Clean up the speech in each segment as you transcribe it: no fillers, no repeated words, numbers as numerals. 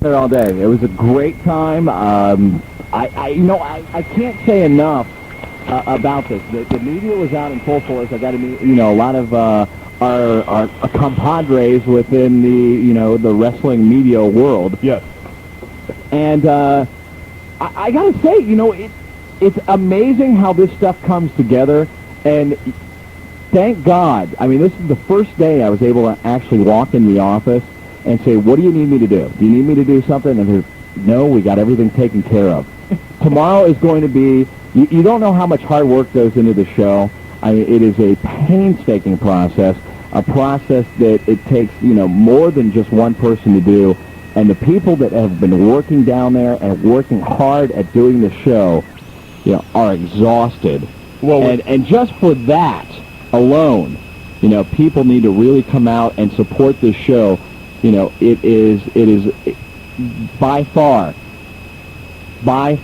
there all day. It was a great time. I can't say enough about this. The media was out in full force. I got to meet, a lot of our compadres within the wrestling media world. Yes. And I got to say, it's amazing how this stuff comes together. And thank God. I mean, this is the first day I was able to actually walk in the office and say, what do you need me to do? Do you need me to do something? And they're, no, we got everything taken care of. Tomorrow is going to be, you don't know how much hard work goes into the show. I mean, it is a painstaking process, a process that it takes, more than just one person to do. And the people that have been working down there and working hard at doing the show, are exhausted. Well, and just for that alone, people need to really come out and support this show. It is by far, one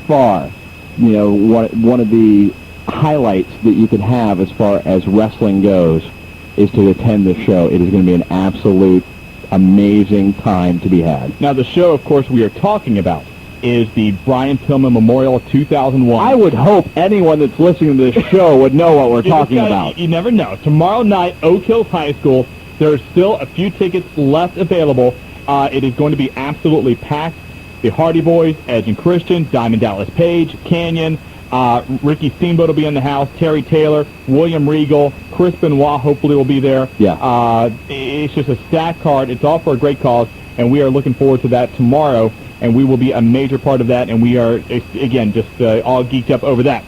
of the highlights that you could have as far as wrestling goes is to attend this show. It is going to be an absolute amazing time to be had. Now, the show, of course, we are talking about is the Brian Pillman Memorial 2001. I would hope anyone that's listening to this show would know what we're talking about. You never know. Tomorrow night, Oak Hills High School, there are still a few tickets left available. It is going to be absolutely packed. The Hardy Boys, Edge and Christian, Diamond Dallas Page, Canyon, Ricky Steamboat will be in the house, Terry Taylor, William Regal, Chris Benoit hopefully will be there. Yeah. It's just a stacked card. It's all for a great cause, and we are looking forward to that tomorrow, and we will be a major part of that, and we are, again, just all geeked up over that.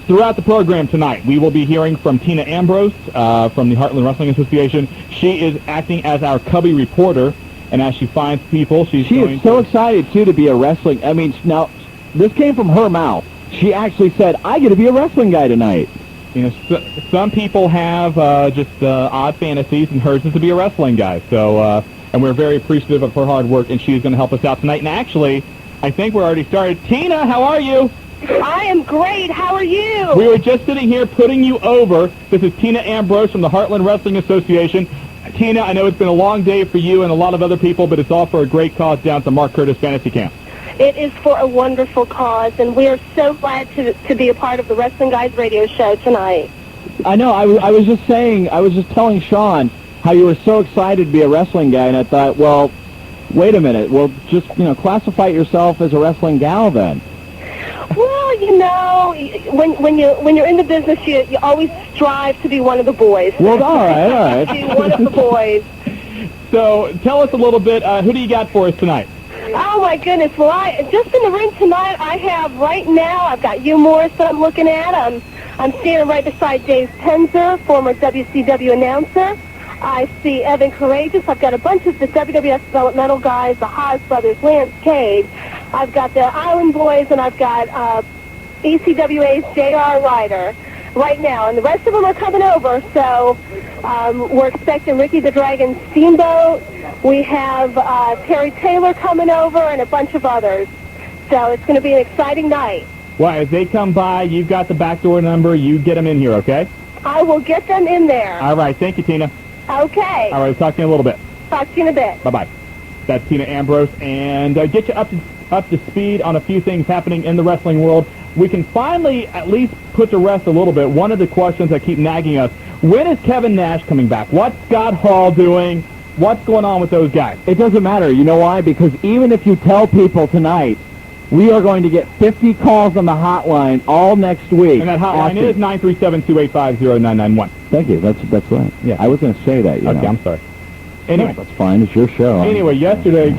Throughout the program tonight, we will be hearing from Tina Ambrose from the Heartland Wrestling Association. She is acting as our Cubby reporter, and as she finds people, she is so excited, too, to be a wrestling. I mean, now, this came from her mouth. She actually said, I get to be a wrestling guy tonight. Some people have just odd fantasies, and hers is to be a wrestling guy. So, and we're very appreciative of her hard work, and she's going to help us out tonight. And actually, I think we're already started. Tina, how are you? I am great. How are you? We were just sitting here putting you over. This is Tina Ambrose from the Heartland Wrestling Association. Tina, I know it's been a long day for you and a lot of other people, but it's all for a great cause down at the Mark Curtis Fantasy Camp. It is for a wonderful cause, and we are so glad to be a part of the Wrestling Guys radio show tonight. I know. I was just telling Shawn how you were so excited to be a wrestling guy, and I thought, well, wait a minute. Well, just, classify yourself as a wrestling gal then. Well, when you're in the business, you always strive to be one of the boys. Well, all right. Be one of the boys. So, tell us a little bit. Who do you got for us tonight? Oh my goodness! Well, just in the ring tonight, I've got Hugh Morris that I'm looking at. I'm standing right beside Dave Penzer, former WCW announcer. I see Evan Courageous. I've got a bunch of the WWF developmental guys, the Haas brothers, Lance Cade. I've got the Island Boys, and I've got ECWA's J.R. Ryder right now. And the rest of them are coming over, so we're expecting Ricky the Dragon Steamboat. We have Terry Taylor coming over and a bunch of others. So it's going to be an exciting night. Well, as they come by, you've got the backdoor number. You get them in here, okay? I will get them in there. All right. Thank you, Tina. Okay. All right. We'll talk to you in a little bit. Talk to you in a bit. Bye-bye. That's Tina Ambrose. And get you up to speed on a few things happening in the wrestling world. We can finally at least put to rest a little bit one of the questions that keep nagging us. When is Kevin Nash coming back? What's Scott Hall doing? What's going on with those guys? It doesn't matter. You know why? Because even if you tell people tonight, we are going to get 50 calls on the hotline all next week. And that hotline is 937-285-0991. Thank you. That's right. Yeah, I was going to say that. You know. I'm sorry. Anyway, no, that's fine. It's your show. Anyway, yesterday,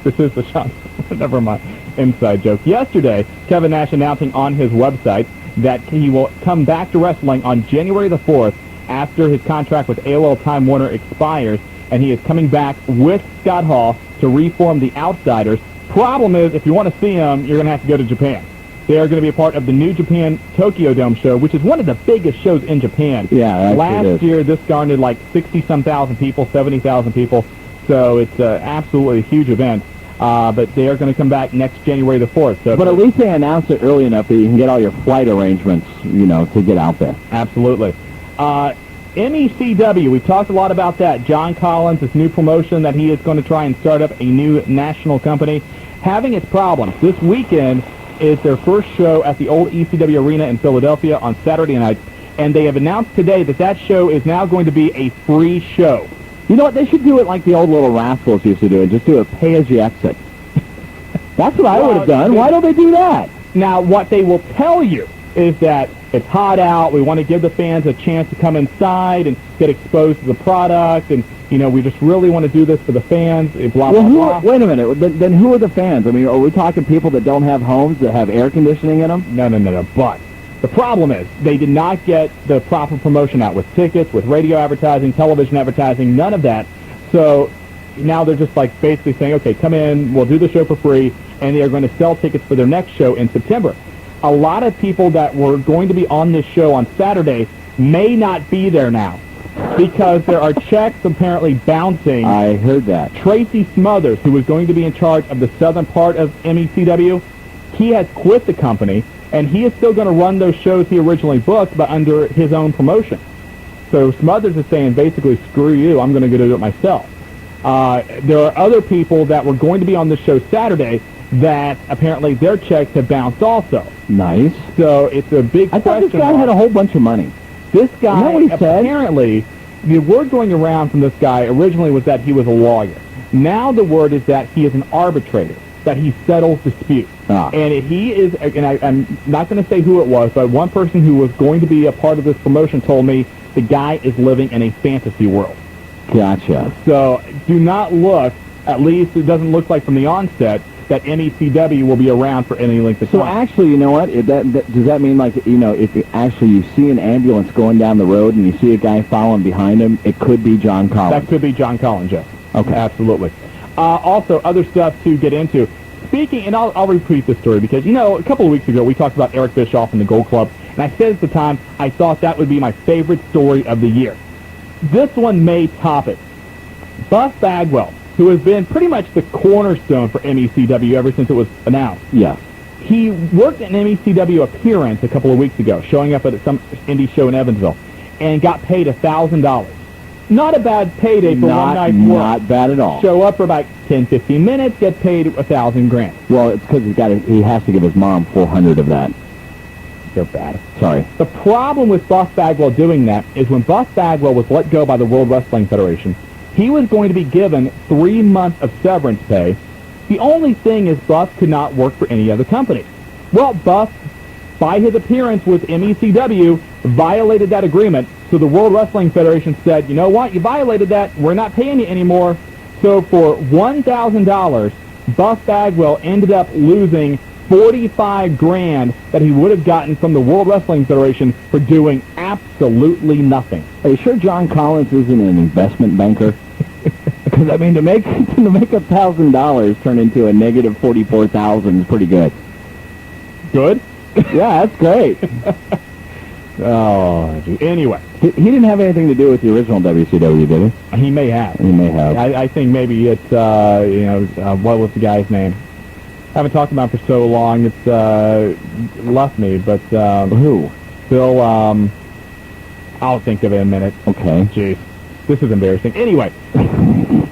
this is the Shawn. Never mind. Inside joke. Yesterday, Kevin Nash announcing on his website that he will come back to wrestling on January the 4th after his contract with AOL Time Warner expires, and he is coming back with Scott Hall to reform the Outsiders. Problem is, if you want to see them, you're going to have to go to Japan. They are going to be a part of the New Japan Tokyo Dome show, which is one of the biggest shows in Japan. Yeah, last year, this garnered like 60-some thousand people, 70,000 people, so it's absolutely a huge event. But they are going to come back next January the 4th. So, but at least they announced it early enough that you can get all your flight arrangements, to get out there. Absolutely. MECW, we've talked a lot about that. John Collins, this new promotion that he is going to try and start up a new national company, having its problems. This weekend is their first show at the old ECW Arena in Philadelphia on Saturday night, and they have announced today that that show is now going to be a free show. You know what? They should do it like the old Little Rascals used to do, and just do a pay-as-you-exit. That's what I would have done. Why don't they do that? Now, what they will tell you is that it's hot out, we want to give the fans a chance to come inside and get exposed to the product, and, you know, we just really want to do this for the fans, blah, blah, blah. Wait a minute. Then who are the fans? I mean, are we talking people that don't have homes that have air conditioning in them? No. But the problem is they did not get the proper promotion out with tickets, with radio advertising, television advertising, none of that. So now they're just like basically saying, okay, come in, we'll do the show for free, and they are going to sell tickets for their next show in September. A lot of people that were going to be on this show on Saturday may not be there now because there are checks apparently bouncing. I heard that. Tracy Smothers, who was going to be in charge of the southern part of MECW, he has quit the company, and he is still going to run those shows he originally booked, but under his own promotion. So Smothers is saying, basically, screw you, I'm going to go do it myself. There are other people that were going to be on the show Saturday that apparently their checks have bounced also. Nice. So it's a big question. I thought this guy had a whole bunch of money. This guy, Isn't that what he said? Apparently, the word going around from this guy originally was that he was a lawyer. Now the word is that he is an arbitrator, that he settles disputes. And he is, and I'm not going to say who it was, but one person who was going to be a part of this promotion told me the guy is living in a fantasy world. Gotcha. So do not look, at least it doesn't look like from the onset, that MECW will be around for any length of time. So actually, you know what? Does that mean, like, you know, if you see an ambulance going down the road and you see a guy following behind him, it could be John Collins? That could be John Collins, yes. Okay. Absolutely. Also, other stuff to get into. Speaking, and I'll repeat this story because, you know, a couple of weeks ago we talked about Eric Bischoff and the Gold Club, and I said at the time I thought that would be my favorite story of the year. This one may top it. Buff Bagwell, who has been pretty much the cornerstone for MECW ever since it was announced. Yeah. He worked an MECW appearance a couple of weeks ago, showing up at some indie show in Evansville, and got paid $1,000. Not a bad payday for one night's work. Not bad at all. Show up for about 10, 15 minutes, get paid $1,000. Well, it's because he has to give his mom $400 of that. They're bad. Sorry. The problem with Buff Bagwell doing that is when Buff Bagwell was let go by the World Wrestling Federation, he was going to be given 3 months of severance pay. The only thing is Buff could not work for any other company. Well, Buff, by his appearance with MECW, violated that agreement. So the World Wrestling Federation said, you know what, you violated that, we're not paying you anymore. So for $1,000, Buff Bagwell ended up losing $45,000 that he would have gotten from the World Wrestling Federation for doing absolutely nothing. Are you sure John Collins isn't an investment banker? Because, I mean, to make $1,000 turn into a negative $44,000 is pretty good. Good? Yeah, that's great. Oh, anyway. He didn't have anything to do with the original WCW, did he? He may have. He may have. I think maybe it's, what was the guy's name? I haven't talked about him for so long. It's left me, but... Who? Phil, I'll think of it in a minute. Okay. Jeez. This is embarrassing. Anyway,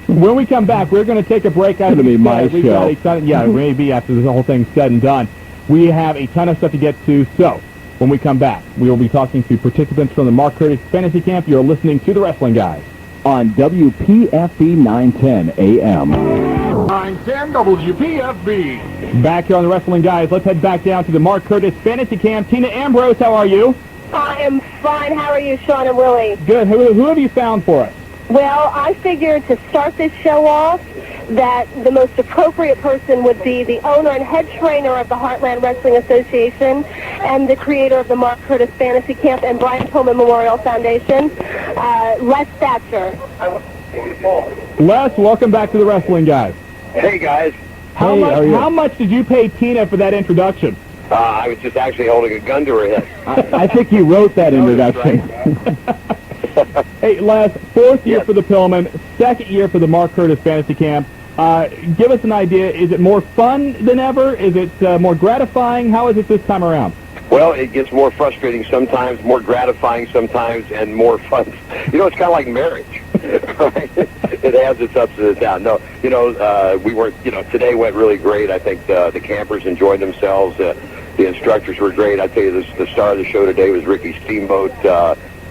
when we come back, we're going to take a break. It's going to be my show. Maybe after this whole thing's said and done. We have a ton of stuff to get to, so when we come back, we will be talking to participants from the Mark Curtis Fantasy Camp. You're listening to The Wrestling Guys on WPFB 910 AM. 910 WPFB. Back here on The Wrestling Guys, let's head back down to the Mark Curtis Fantasy Camp. Tina Ambrose, how are you? I am fine. How are you, Shawn and Willie? Good. Who have you found for us? Well, I figured to start this show off that the most appropriate person would be the owner and head trainer of the Heartland Wrestling Association and the creator of the Mark Curtis Fantasy Camp and Brian Pillman Memorial Foundation, Les Thatcher. Les, welcome back to The Wrestling Guys. Hey, guys. How much did you pay Tina for that introduction? I was just actually holding a gun to her head. I think you wrote that introduction. Hey, Les, fourth year for the Pillman, second year for the Mark Curtis Fantasy Camp. Give us an idea. Is it more fun than ever? Is it more gratifying? How is it this time around? Well, it gets more frustrating sometimes, more gratifying sometimes, and more fun. You know, it's kind of like marriage, right? It has its ups and its downs. No, you know, we weren't, you know, today went really great. I think the campers enjoyed themselves. The instructors were great. I tell you, the star of the show today was Ricky Steamboat.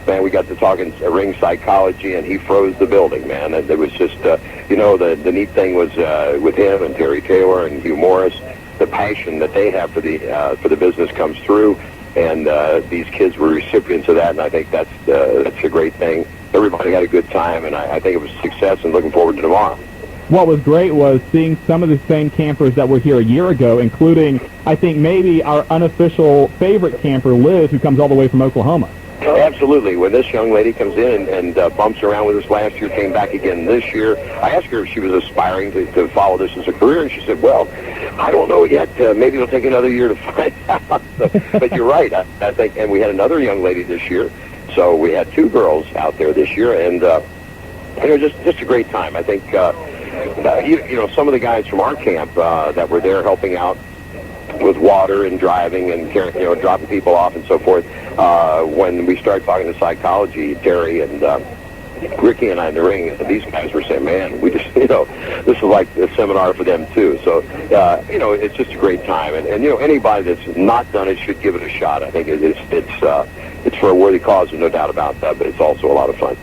Man, we got to talking ring psychology, and he froze the building, man. And it was just, you know, the neat thing was with him and Terry Taylor and Hugh Morris, the passion that they have for the business comes through, and these kids were recipients of that, and I think that's a great thing. Everybody had a good time, and I think it was a success, and looking forward to tomorrow. What was great was seeing some of the same campers that were here a year ago, including, I think, maybe our unofficial favorite camper, Liz, who comes all the way from Oklahoma. Absolutely. When this young lady comes in and bumps around with us last year, came back again this year, I asked her if she was aspiring to follow this as a career, and she said, well, I don't know yet. Maybe it'll take another year to find out. But you're right. I think, and we had another young lady this year, so we had two girls out there this year, and you know, just a great time. I think, you know, some of the guys from our camp that were there helping out with water and driving and carrying, you know, dropping people off and so forth. When we started talking to psychology, Terry and Ricky and I in the ring, these guys were saying, man, we just, you know, this is like a seminar for them too. So, you know, it's just a great time. And you know, anybody that's not done it should give it a shot. I think it's for a worthy cause, there's no doubt about that, but it's also a lot of fun.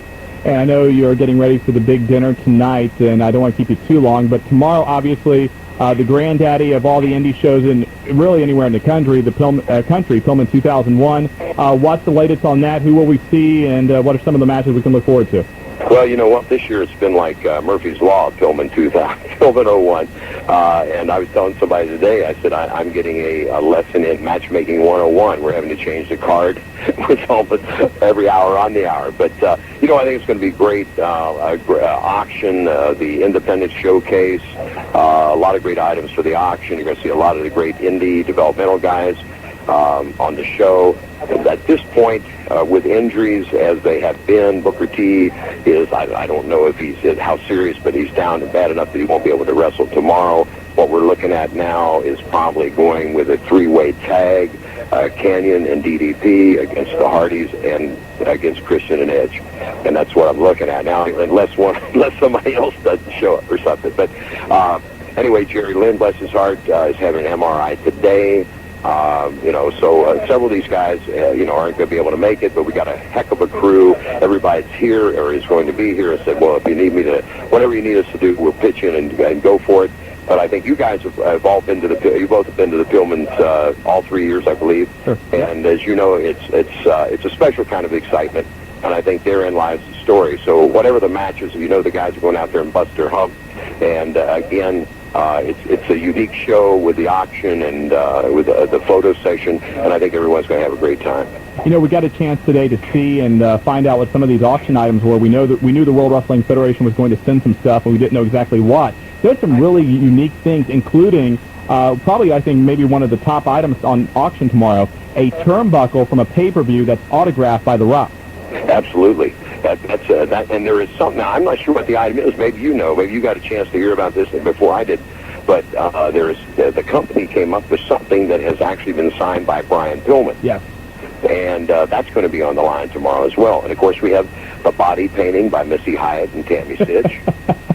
And I know you're getting ready for the big dinner tonight, and I don't want to keep you too long, but tomorrow, obviously, the granddaddy of all the indie shows in really anywhere in the country, the Pillman 2001. What's the latest on that? Who will we see, and what are some of the matches we can look forward to? Well, you know what? This year it's been like Murphy's Law, Pillman 01. And I was telling somebody today, I said, I'm getting a lesson in matchmaking 101. We're having to change the card with almost every hour on the hour. But, you know, I think it's going to be great. Auction, the independent showcase, a lot of great items for the auction. You're going to see a lot of the great indie developmental guys on the show. And at this point, with injuries as they have been, Booker T is, I don't know if he's how serious, but he's down and bad enough that he won't be able to wrestle tomorrow. What we're looking at now is probably going with a three-way tag, Canyon and DDP against the Hardys and against Christian and Edge. And that's what I'm looking at now, unless somebody else doesn't show up or something. But anyway, Jerry Lynn, bless his heart, is having an MRI today. You know, so several of these guys, you know, aren't going to be able to make it, but we got a heck of a crew. Everybody's here or is going to be here. I said, well, if you need me to, whatever you need us to do, we'll pitch in and go for it. But I think you guys have all been to you both have been to the Pillmans all 3 years, I believe. Sure. And as you know, it's a special kind of excitement, and I think therein lies the story. So whatever the matches, you know, the guys are going out there and bust their hump. And again, it's a unique show with the auction and with the photo session, and I think everyone's going to have a great time. You know, we got a chance today to see and find out what some of these auction items were. We knew the World Wrestling Federation was going to send some stuff, and we didn't know exactly what. There's some really unique things, including probably, I think, maybe one of the top items on auction tomorrow, a turnbuckle from a pay-per-view that's autographed by The Rock. Absolutely. That, and there is something. Now, I'm not sure what the item is. Maybe you know. Maybe you got a chance to hear about this before I did. But the company came up with something that has actually been signed by Brian Pillman. Yes. And that's going to be on the line tomorrow as well. And, of course, we have the body painting by Missy Hyatt and Tammy Stitch.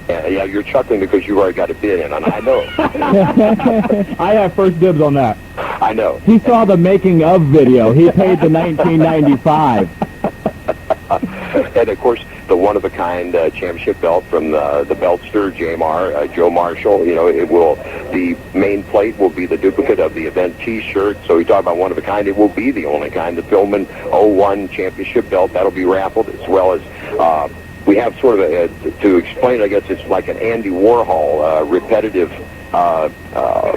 Yeah, you're chuckling because you've already got a bid in, and I know. I have first dibs on that. I know. He saw the making of video. He paid the $19.95. And, of course, the one-of-a-kind championship belt from the Beltster, Joe Marshall. You know, the main plate will be the duplicate of the event T-shirt. So we talk about one-of-a-kind. It will be the only kind. The Pillman 01 championship belt, that'll be raffled, as well as we have sort of to explain, I guess it's like an Andy Warhol repetitive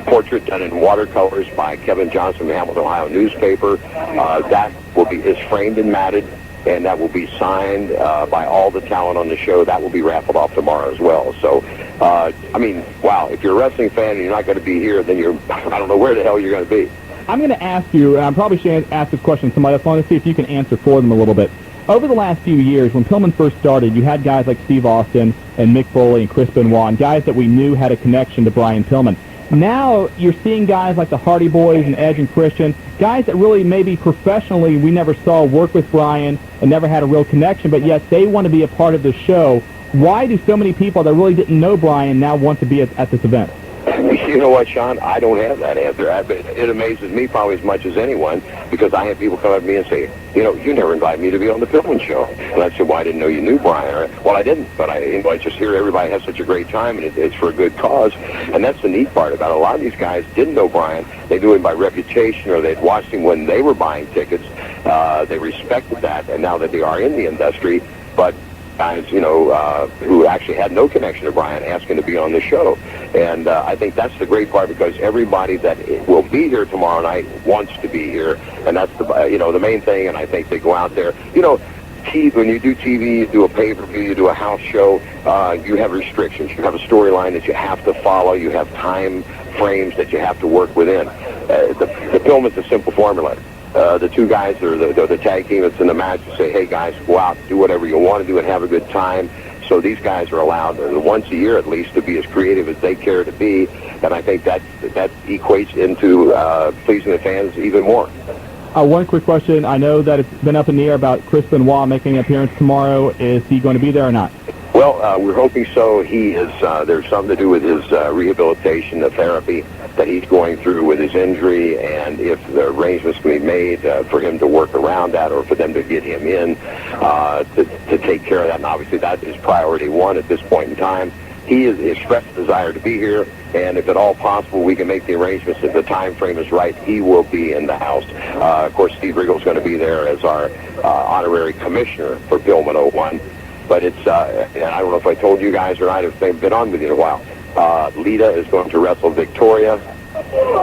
portrait done in watercolors by Kevin Johnson from the Hamilton, Ohio newspaper. That is framed and matted, and that will be signed by all the talent on the show. That will be raffled off tomorrow as well. So, I mean, wow, if you're a wrestling fan and you're not going to be here, then I don't know where the hell you're going to be. I'm going to ask you, and I probably should ask this question to somebody else. I want to see if you can answer for them a little bit. Over the last few years, when Pillman first started, you had guys like Steve Austin and Mick Foley and Chris Benoit, and guys that we knew had a connection to Brian Pillman. Now you're seeing guys like the Hardy Boys and Edge and Christian, guys that really maybe professionally we never saw work with Brian and never had a real connection, but yet they want to be a part of the show. Why do so many people that really didn't know Brian now want to be at this event? You know what, Shawn? I don't have that answer. It amazes me probably as much as anyone, because I have people come up to me and say, you never invited me to be on the Pillman Show. And I said, well, I didn't know you knew Brian. Well, I didn't, but I just hear everybody has such a great time, and it's for a good cause. And that's the neat part about it. A lot of these guys didn't know Brian. They knew him by reputation, or they'd watched him when they were buying tickets. They respected that, and now that they are in the industry, but guys, who actually had no connection to Brian asking to be on the show. And I think that's the great part, because everybody that will be here tomorrow night wants to be here. And that's the main thing. And I think they go out there. When you do TV, you do a pay-per-view, you do a house show, you have restrictions. You have a storyline that you have to follow. You have time frames that you have to work within. The film is a simple formula. The two guys or the tag team that's in the match say, hey, guys, go out, do whatever you want to do and have a good time. So these guys are allowed once a year at least to be as creative as they care to be. And I think that equates into pleasing the fans even more. One quick question. I know that it's been up in the air about Chris Benoit making an appearance tomorrow. Is he going to be there or not? Well, we're hoping so. He is. There's something to do with his rehabilitation, the therapy that he's going through with his injury, and if the arrangements can be made for him to work around that, or for them to get him in to take care of that. And obviously that is priority one at this point in time. He has expressed a desire to be here, and if at all possible, we can make the arrangements. If the time frame is right, he will be in the house. Of course, Steve Riggle's going to be there as our honorary commissioner for Pillman 01. But it's, and I don't know if I told you guys or not, if they've been on with you in a while, Lita is going to wrestle Victoria,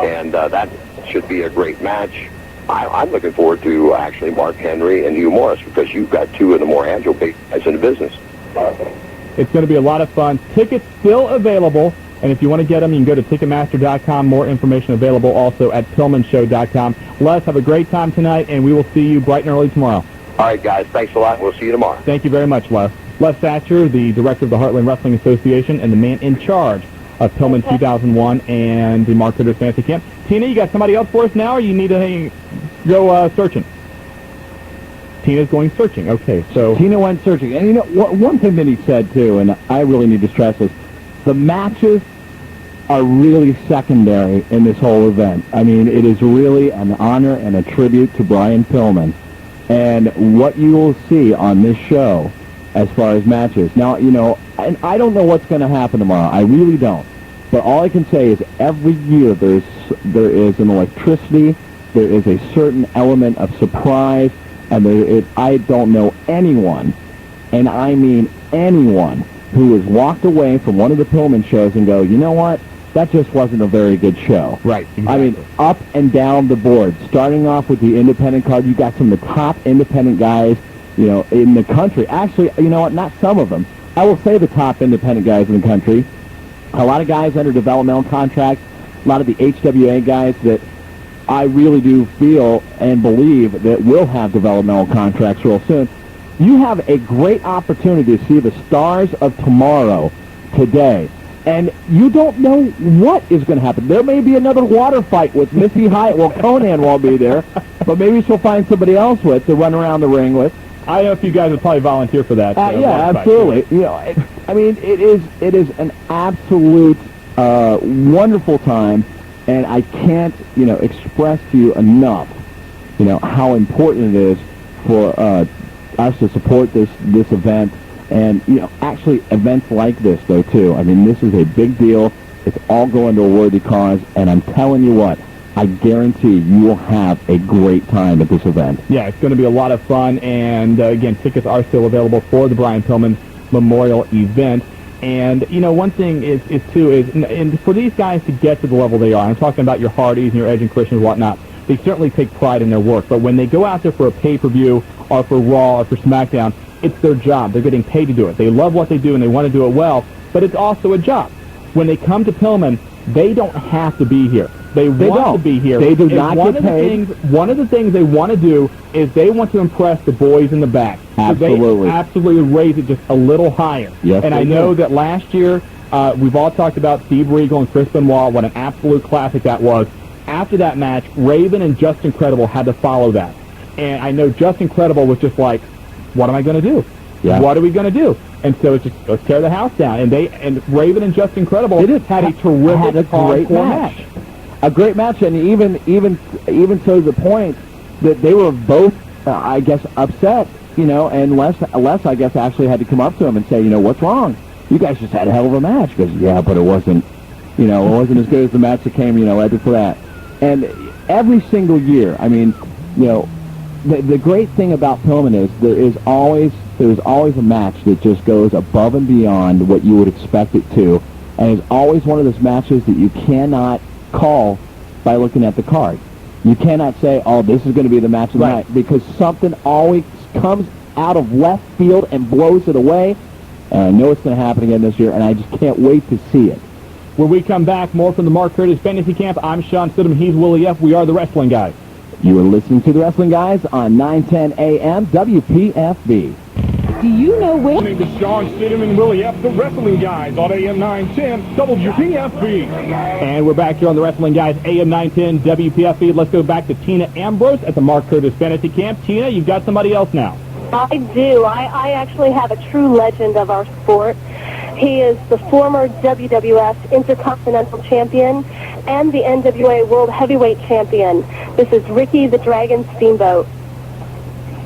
and that should be a great match. I'm looking forward to actually Mark Henry and Hugh Morris, because you've got two of the more agile big guys in the business. It's going to be a lot of fun. Tickets still available, and if you want to get them, you can go to Ticketmaster.com. More information available also at PillmanShow.com. Les, have a great time tonight, and we will see you bright and early tomorrow. All right, guys. Thanks a lot. We'll see you tomorrow. Thank you very much, Les. Les Thatcher, the director of the Heartland Wrestling Association and the man in charge of Pillman 2001 and the Mark Ritter Fantasy Camp. Tina, you got somebody else for us now, or you need to go searching? Tina's going searching. Okay, so Tina went searching. And one thing that he said, too, and I really need to stress this, the matches are really secondary in this whole event. I mean, it is really an honor and a tribute to Brian Pillman. And what you will see on this show as far as matches. Now, and I don't know what's going to happen tomorrow. I really don't. But all I can say is every year there is an electricity, there is a certain element of surprise, and I don't know anyone, and I mean anyone, who has walked away from one of the Pillman shows and go, you know what? That just wasn't a very good show. Right. Exactly. I mean, up and down the board. Starting off with the independent card, you got some of the top independent guys, in the country. Actually, you know what? Not some of them. I will say the top independent guys in the country. A lot of guys under developmental contracts. A lot of the HWA guys that I really do feel and believe that will have developmental contracts real soon. You have a great opportunity to see the stars of tomorrow today. And you don't know what is going to happen. There may be another water fight with Missy Hyatt. Well, Conan won't be there, but maybe she'll find somebody else to run around the ring with. I know a few guys would probably volunteer for that. Yeah, absolutely. I mean, it is an absolute wonderful time, and I can't express to you enough how important it is for us to support this event. And, actually events like this, though, too. I mean, this is a big deal. It's all going to a worthy cause. And I'm telling you what, I guarantee you will have a great time at this event. Yeah, it's going to be a lot of fun. And, again, tickets are still available for the Brian Pillman Memorial event. And, one thing is and for these guys to get to the level they are, I'm talking about your Hardys and your Edge and Christians and whatnot, they certainly take pride in their work. But when they go out there for a pay-per-view or for Raw or for SmackDown, it's their job. They're getting paid to do it. They love what they do, and they want to do it well, but it's also a job. When they come to Pillman, they don't have to be here. They want to be here. They do not get paid. One of the things they want to do is they want to impress the boys in the back. Absolutely. So they absolutely raise it just a little higher. Yes, and I know that last year, We've all talked about Steve Regal and Chris Benoit, what an absolute classic that was. After that match, Raven and Just Incredible had to follow that. And I know Just Incredible was just like, what am I going to do? Yeah. What are we going to do? And so it's just, let's tear the house down. And Raven and Just Incredible had a terrific, great match. A great match, and even to the point that they were both, I guess, upset, and Les, I guess, actually had to come up to him and say, what's wrong? You guys just had a hell of a match. Because, yeah, but it wasn't, it wasn't as good as the match that came, right before that. And every single year, I mean, the great thing about Pillman is there's always a match that just goes above and beyond what you would expect it to, and it's always one of those matches that you cannot call by looking at the card. You cannot say, oh, this is going to be the match of the night, because something always comes out of left field and blows it away, and I know it's going to happen again this year, and I just can't wait to see it. When we come back, more from the Mark Curtis Fantasy Camp. I'm Shawn Stidham. He's Willie F. We are the Wrestling Guys. You are listening to the Wrestling Guys on 910 AM WPFB. Do you know where? Listening to Shawn Stidham and Willie F., the Wrestling Guys on AM 910 WPFB. And we're back here on the Wrestling Guys, AM 910 WPFB. Let's go back to Tina Ambrose at the Mark Curtis Fantasy Camp. Tina, you've got somebody else now. I do. I actually have a true legend of our sport. He is the former WWF Intercontinental Champion and the NWA World Heavyweight Champion. This is Ricky the Dragon Steamboat.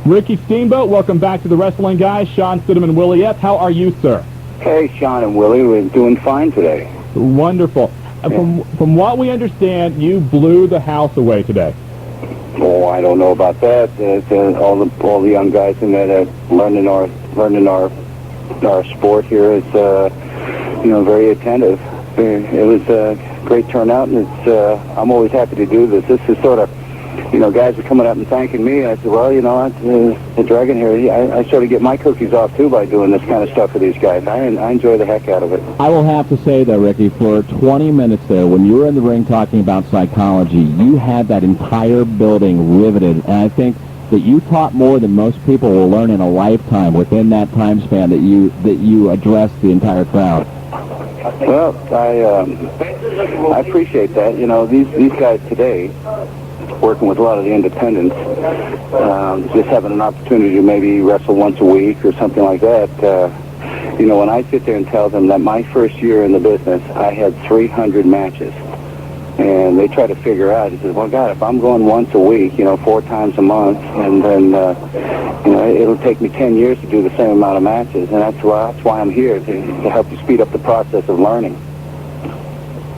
Ricky Steamboat, welcome back to the Wrestling Guys. Shawn Stidham and Willie F. How are you, sir? Hey, Shawn and Willie. We're doing fine today. Wonderful. From what we understand, you blew the house away today. Oh, I don't know about that. All the young guys in there learning our sport here is very attentive. It was a great turnout, and I'm always happy to do this. This is sort of, guys are coming up and thanking me. I said, well, the Dragon here, I sort of get my cookies off too by doing this kind of stuff for these guys. I enjoy the heck out of it. I will have to say though, Ricky, for 20 minutes there, when you were in the ring talking about psychology, you had that entire building riveted, and I think that you taught more than most people will learn in a lifetime within that time span that you addressed the entire crowd. Well, I appreciate that. These guys today, working with a lot of the independents, just having an opportunity to maybe wrestle once a week or something like that. When I sit there and tell them that my first year in the business, I had 300 matches. And they try to figure out, he says, well, God, if I'm going once a week, 4 times a month, and then, it'll take me 10 years to do the same amount of matches. And that's why I'm here, to help you speed up the process of learning.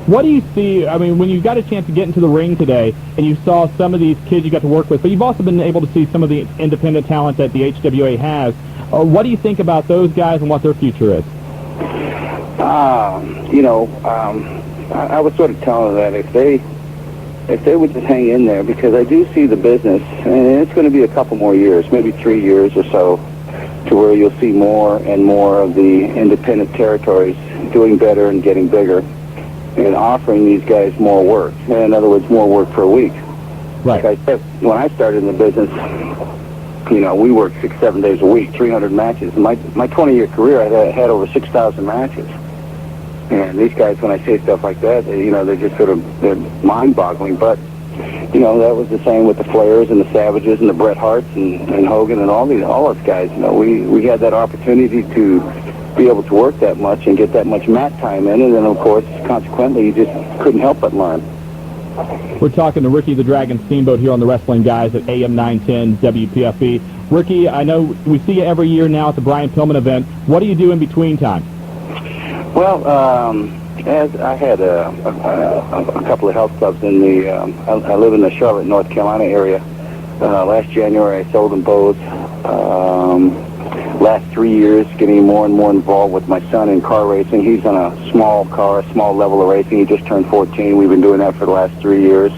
What do you see, when you got a chance to get into the ring today, and you saw some of these kids you got to work with, but you've also been able to see some of the independent talent that the HWA has. What do you think about those guys and what their future is? I was sort of telling them that if they would just hang in there, because I do see the business, and it's going to be a couple more years, maybe 3 years or so, to where you'll see more and more of the independent territories doing better and getting bigger and offering these guys more work. In other words, more work per week. Right. Like I said, when I started in the business, we worked 6-7 days a week, 300 matches. In my 20-year career, I had over 6,000 matches. And these guys, when I say stuff like that, they're just they're mind-boggling. But, that was the same with the Flairs and the Savages and the Bret Harts and Hogan and all those guys. We had that opportunity to be able to work that much and get that much mat time in, and then, of course, consequently, you just couldn't help but learn. We're talking to Ricky the Dragon Steamboat here on the Wrestling Guys at AM 910 WPFB. Ricky, I know we see you every year now at the Brian Pillman event. What do you do in between time? Well, as I had a couple of health clubs in the, I live in the Charlotte, North Carolina area. Last January, I sold them both. Last 3 years, getting more and more involved with my son in car racing. He's on a small level of racing. He just turned 14. We've been doing that for the last 3 years.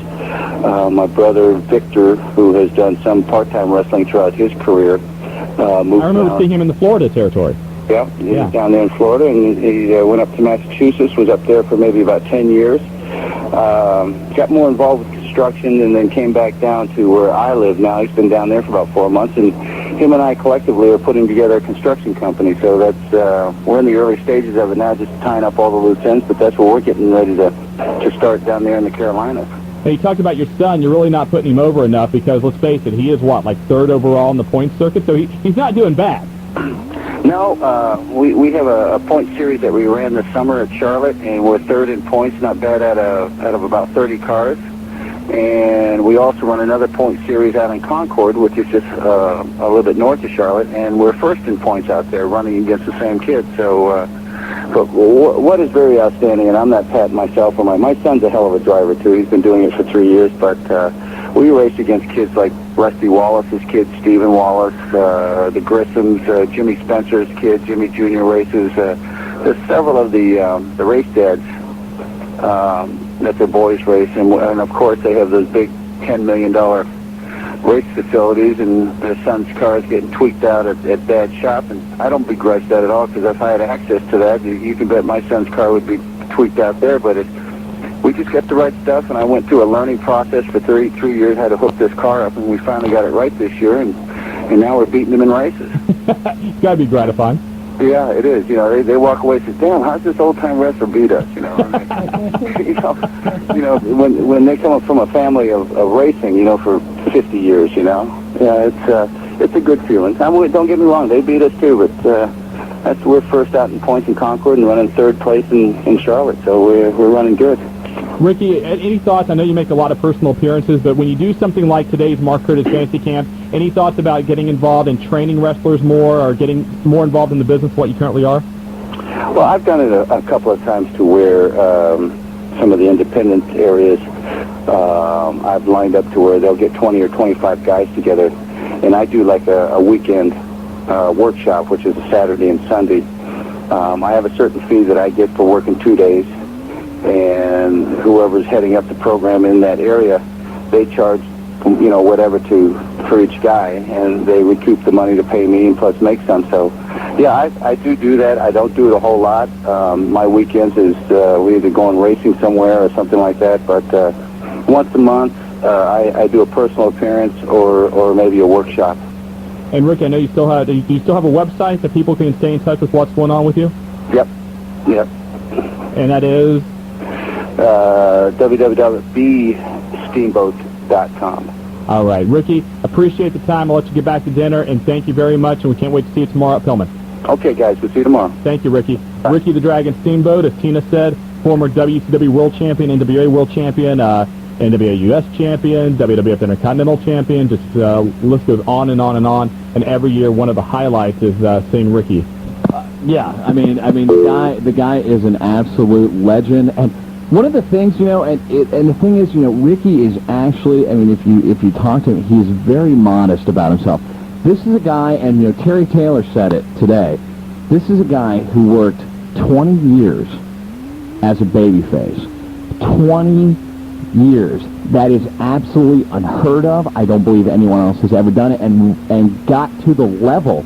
My brother, Victor, who has done some part-time wrestling throughout his career, moved I remember seeing him in the Florida territory. Yeah, he was down there in Florida, and he went up to Massachusetts, was up there for maybe about 10 years. Got more involved with construction, and then came back down to where I live now. He's been down there for about 4 months, and him and I collectively are putting together a construction company. So that's we're in the early stages of it now, just tying up all the loose ends. But that's what we're getting ready to start down there in the Carolinas. Hey, you talked about your son. You're really not putting him over enough because, let's face it, he is, what, like third overall in the points circuit? So he's not doing bad. No, we have a point series that we ran this summer at Charlotte, and we're third in points, not bad out of about 30 cars. And we also run another point series out in Concord, which is just a little bit north of Charlotte, and we're first in points out there running against the same kids. So, but what is very outstanding, and I'm not patting myself on my son's a hell of a driver too. He's been doing it for 3 years, but we race against kids like Rusty Wallace's kid, Stephen Wallace, the Grissom's, Jimmy Spencer's kid, Jimmy Jr. races. There's several of the race dads that their boys race, and of course they have those big $10 million race facilities, and their son's cars getting tweaked out at Dad's shop, and I don't begrudge that at all, because if I had access to that, you can bet my son's car would be tweaked out there. But we just got the right stuff, and I went through a learning process for 33 years how to hook this car up, and we finally got it right this year, and now we're beating them in races. It's got to be gratifying. Yeah, it is. You know, they walk away and say, "Damn, how's this old-time wrestler beat us?" You know, when they come up from a family of racing, you know, for 50 years, you know, yeah, it's a good feeling. Don't get me wrong, they beat us too, but we're first out in points in Concord and running third place in Charlotte, so we're running good. Ricky, any thoughts? I know you make a lot of personal appearances, but when you do something like today's Mark Curtis Fantasy Camp, any thoughts about getting involved in training wrestlers more or getting more involved in the business, what you currently are? Well, I've done it a couple of times to where some of the independent areas I've lined up to where they'll get 20 or 25 guys together, and I do like a weekend workshop, which is a Saturday and Sunday. I have a certain fee that I get for working 2 days, and whoever's heading up the program in that area, they charge, you know, whatever for each guy, and they recoup the money to pay me and plus make some. So, yeah, I do that. I don't do it a whole lot. My weekends is we either going racing somewhere or something like that, but once a month I do a personal appearance or maybe a workshop. And Rick, I know you still have a website that people can stay in touch with what's going on with you? Yep. And that is? www.bsteamboat.com. All right. Ricky, appreciate the time. I'll let you get back to dinner, and thank you very much, and we can't wait to see you tomorrow at Pillman. Okay, guys. We'll see you tomorrow. Thank you, Ricky. Bye. Ricky the Dragon Steamboat, as Tina said, former WCW World Champion, NWA World Champion, NWA US Champion, WWF Intercontinental Champion, just list goes on and on and on, and every year one of the highlights is seeing Ricky. Yeah, I mean, the guy is an absolute legend, and one of the things, you know, and the thing is, you know, Ricky is actually, I mean, if you talk to him, he's very modest about himself. This is a guy, and, you know, Terry Taylor said it today, this is a guy who worked 20 years as a babyface. 20 years. That is absolutely unheard of. I don't believe anyone else has ever done it, and got to the level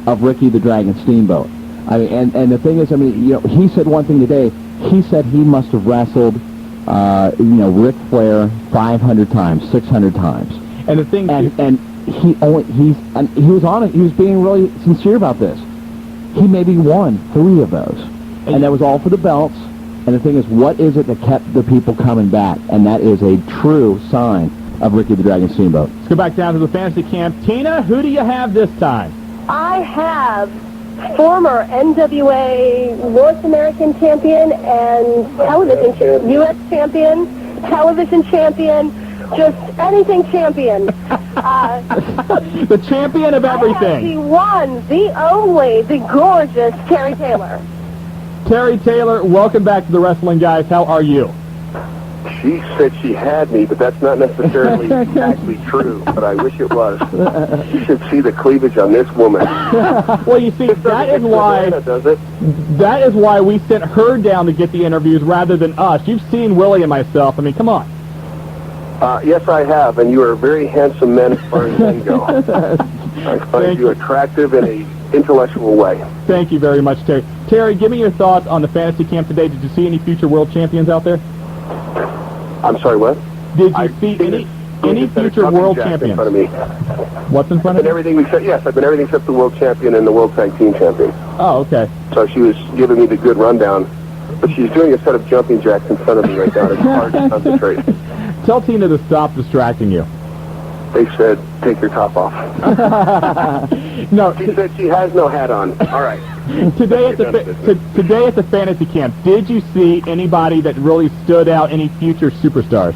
of Ricky the Dragon Steamboat. I mean, and the thing is, I mean, you know, he said one thing today. He said he must have wrestled, you know, Ric Flair 500 times, 600 times. And the thing, and he was honest. He was being really sincere about this. He maybe won 3 of those, and that was all for the belts. And the thing is, what is it that kept the people coming back? And that is a true sign of Ricky the Dragon Steamboat. Let's go back down to the fantasy camp. Tina, who do you have this time? I have former NWA North American champion and television U.S. champion, television champion, just anything champion. The champion of everything. The one, the only, the gorgeous Terry Taylor. Terry Taylor, welcome back to the Wrestling Guys. How are you? She said she had me, but that's not necessarily actually true, but I wish it was. You should see the cleavage on this woman. Well, you see, that is why we sent her down to get the interviews rather than us. You've seen Willie and myself. I mean, come on. Yes, I have, and you are a very handsome man as far as men go. I find you attractive in an intellectual way. Thank you very much, Terry. Terry, give me your thoughts on the fantasy camp today. Did you see any future world champions out there? I'm sorry, what? Did you see any? any future world champions? In front of me. What's in front of you? I've been everything except the world champion and the world tag team champion. Oh, okay. So she was giving me the good rundown. But she's doing a set of jumping jacks in front of me right now. It's hard to concentrate. Tell Tina to stop distracting you. They said, take your top off. No. She said she has no hat on. All right. Today at the fantasy camp, did you see anybody that really stood out, any future superstars?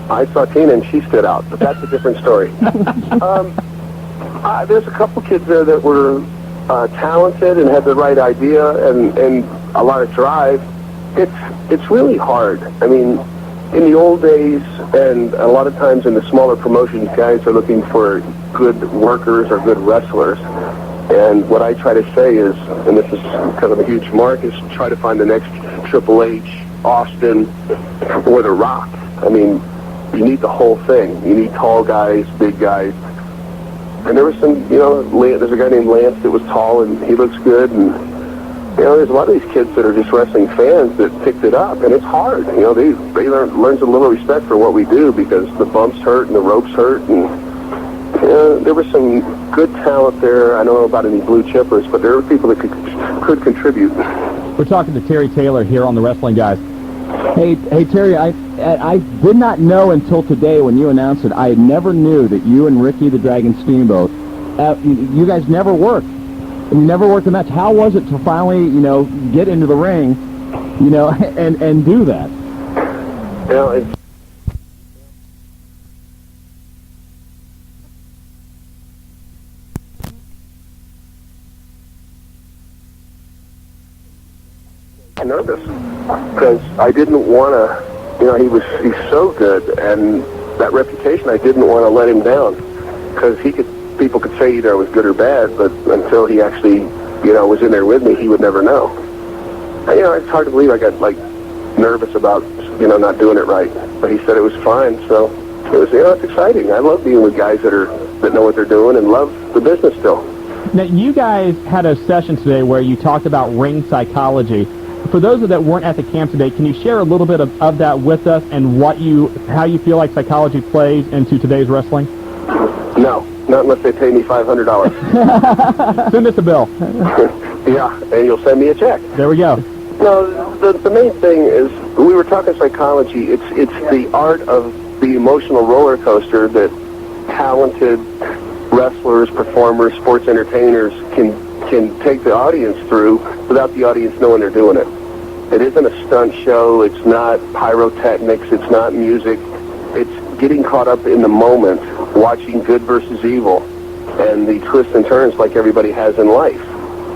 I saw Tina and she stood out, but that's a different story. There's a couple kids there that were talented and had the right idea and a lot of drive. It's really hard. I mean, in the old days, and a lot of times in the smaller promotions, guys are looking for good workers or good wrestlers. And what I try to say is, and this is kind of a huge mark, is try to find the next Triple H, Austin, or The Rock. I mean, you need the whole thing. You need tall guys, big guys. And there was some, there's a guy named Lance that was tall, and he looks good, and there's a lot of these kids that are just wrestling fans that picked it up, and it's hard. They learn a little respect for what we do because the bumps hurt and the ropes hurt, and there was some good talent there. I don't know about any blue chippers, but there were people that could contribute. We're talking to Terry Taylor here on the Wrestling Guys. Hey Terry, I did not know until today when you announced it. I never knew that you and Ricky the Dragon Steamboat, you guys never worked. And you never worked a match. How was it to finally, get into the ring, and do that? I'm nervous because I didn't want to. He's so good, and that reputation, I didn't want to let him down because people could say either I was good or bad, but until he actually, was in there with me, he would never know. And, it's hard to believe I got, nervous about, not doing it right. But he said it was fine, so it was, it's exciting. I love being with guys that know what they're doing and love the business still. Now, you guys had a session today where you talked about ring psychology. For those that weren't at the camp today, can you share a little bit of that with us and how you feel like psychology plays into today's wrestling? No. Not unless they pay me $500. Send us a bill. Yeah, and you'll send me a check. There we go. No, the main thing is, we were talking psychology. It's the art of the emotional roller coaster that talented wrestlers, performers, sports entertainers can take the audience through without the audience knowing they're doing it. It isn't a stunt show. It's not pyrotechnics. It's not music. It's getting caught up in the moment, watching good versus evil, and the twists and turns like everybody has in life,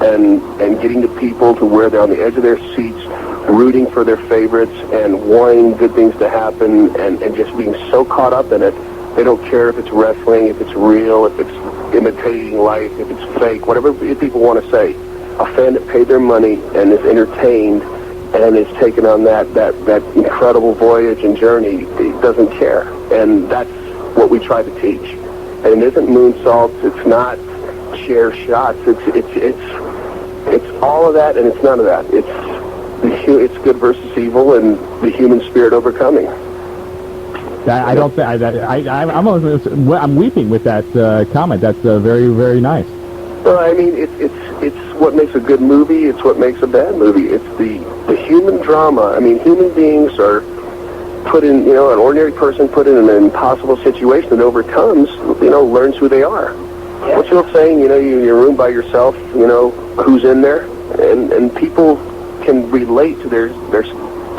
and getting the people to where they're on the edge of their seats, rooting for their favorites and wanting good things to happen, and just being so caught up in it, they don't care if it's wrestling, if it's real, if it's imitating life, if it's fake, whatever people want to say. A fan that paid their money and is entertained and is taken on that incredible voyage and journey, doesn't care. And that's what we try to teach. And it isn't moonsaults, it's not chair shots, it's all of that and it's none of that. It's good versus evil and the human spirit overcoming. I'm weeping with that comment. That's very, very nice. Well, I mean, it's what makes a good movie. It's what makes a bad movie. It's the human drama. I mean, human beings are put in, an ordinary person put in an impossible situation and overcomes, learns who they are. What you're saying, you're in your room by yourself, who's in there, and people can relate to their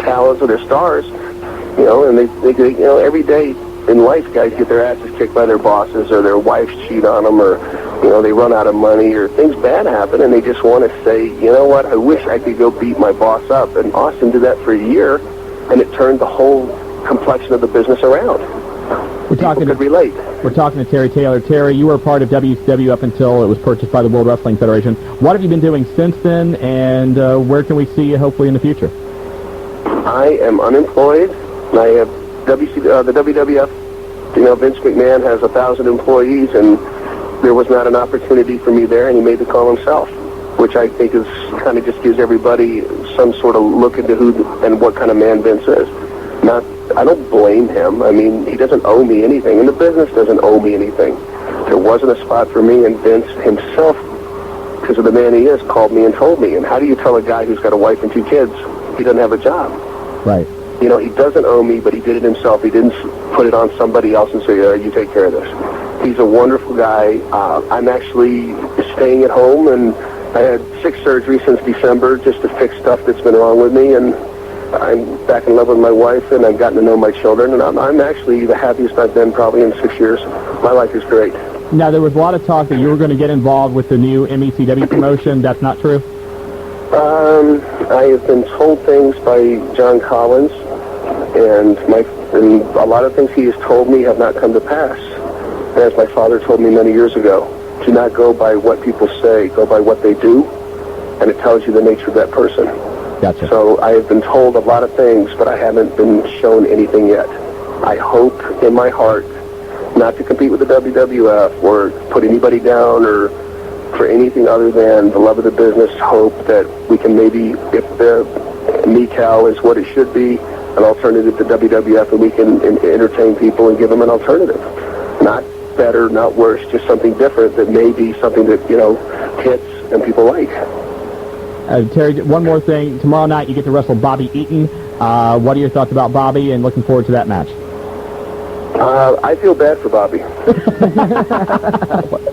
talents or their stars, and they every day in life, guys get their asses kicked by their bosses or their wives cheat on them or, they run out of money or things bad happen and they just want to say, what, I wish I could go beat my boss up. And Austin did that for a year and it turned the whole complexion of the business around. We're talking to Terry Taylor. Terry, you were part of WCW up until it was purchased by the World Wrestling Federation. What have you been doing since then, and where can we see you hopefully in the future? I am unemployed. I have the WWF. Vince McMahon has 1,000 employees, and there was not an opportunity for me there, and he made the call himself, which I think is kind of just gives everybody some sort of look into who and what kind of man Vince is. I don't blame him. I mean, he doesn't owe me anything, and the business doesn't owe me anything. There wasn't a spot for me, and Vince himself, because of the man he is, called me and told me. And how do you tell a guy who's got a wife and 2 kids he doesn't have a job? Right. You know, he doesn't owe me, but he did it himself. He didn't put it on somebody else and say, you take care of this. He's a wonderful guy. I'm actually staying at home, and I had 6 surgeries since December just to fix stuff that's been wrong with me, and I'm back in love with my wife, and I've gotten to know my children, and I'm actually the happiest I've been probably in 6 years. My life is great. Now, there was a lot of talk that you were going to get involved with the new MECW promotion. That's not true? I have been told things by John Collins, and a lot of things he has told me have not come to pass. As my father told me many years ago, do not go by what people say, go by what they do, and it tells you the nature of that person. Gotcha. So I have been told a lot of things, but I haven't been shown anything yet. I hope in my heart not to compete with the WWF or put anybody down or for anything other than the love of the business, hope that we can maybe, if the MECAL is what it should be, an alternative to WWF, and we can entertain people and give them an alternative. Not better, not worse, just something different that may be something that, hits and people like. Terry, one more thing. Tomorrow night you get to wrestle Bobby Eaton. What are your thoughts about Bobby, and looking forward to that match? I feel bad for Bobby.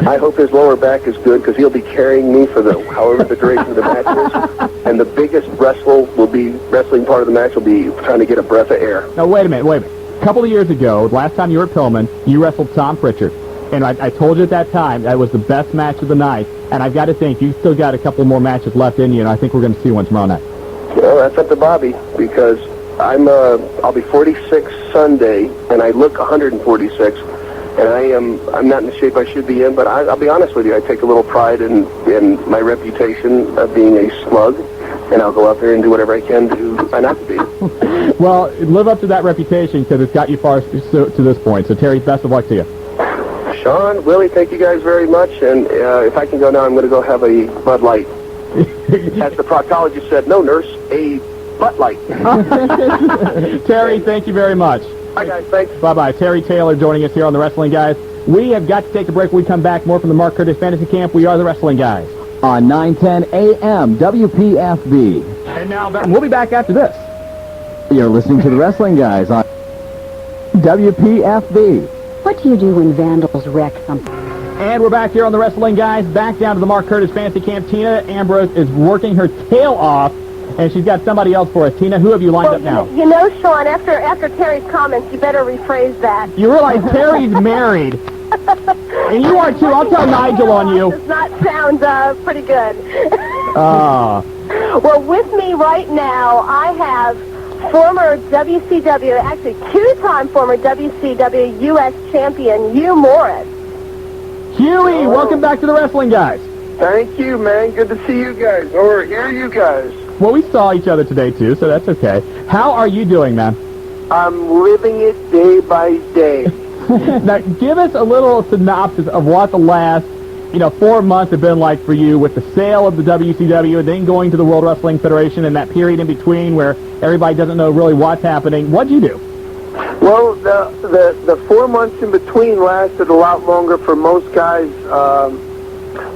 I hope his lower back is good, because he'll be carrying me for however the duration of the match is. And the biggest wrestling part of the match will be trying to get a breath of air. Now, wait a minute. A couple of years ago, last time you were at Pillman, you wrestled Tom Pritchard. And I told you at that time that was the best match of the night. And I've got to think, you've still got a couple more matches left in you, and I think we're going to see one tomorrow night. Well, that's up to Bobby, because I'll be 46 Sunday, and I look 146, and I'm not in the shape I should be in, but I'll be honest with you, I take a little pride in my reputation of being a slug, and I'll go out there and do whatever I can to try not to be. Well, live up to that reputation, because it's got you far to this point. So, Terry, best of luck to you. Shawn, Willie, thank you guys very much, and if I can go now, I'm going to go have a Bud Light. As the proctologist said, no, nurse, a Bud Light. Terry, thank you very much. Bye, guys. Thanks. Bye-bye. Terry Taylor joining us here on The Wrestling Guys. We have got to take a break. When we come back, more from the Mark Curtis Fantasy Camp. We are The Wrestling Guys. On 910 AM, WPFB. And now, we'll be back after this. You're listening to The Wrestling Guys on WPFB. What do you do when vandals wreck something? And we're back here on The Wrestling Guys. Back down to the Mark Curtis Fantasy Camp. Tina Ambrose is working her tail off, and she's got somebody else for us. Tina, who have you lined up now? You know, Shawn, after Terry's comments, you better rephrase that. You realize Terry's married. And you are too. I'll tell Nigel on you. Does not sound pretty good. Ah. Well, with me right now, I have former WCW, actually 2-time former WCWUS champion, Hugh Morris. Huey, welcome back to The Wrestling Guys. Thank you, man. Good to see you guys, or hear you guys. Well, we saw each other today, too, so that's okay. How are you doing, man? I'm living it day by day. Now, give us a little synopsis of what the last, 4 months have been like for you with the sale of the WCW and then going to the World Wrestling Federation and that period in between where everybody doesn't know really what's happening. What'd you do? Well, the 4 months in between lasted a lot longer for most guys,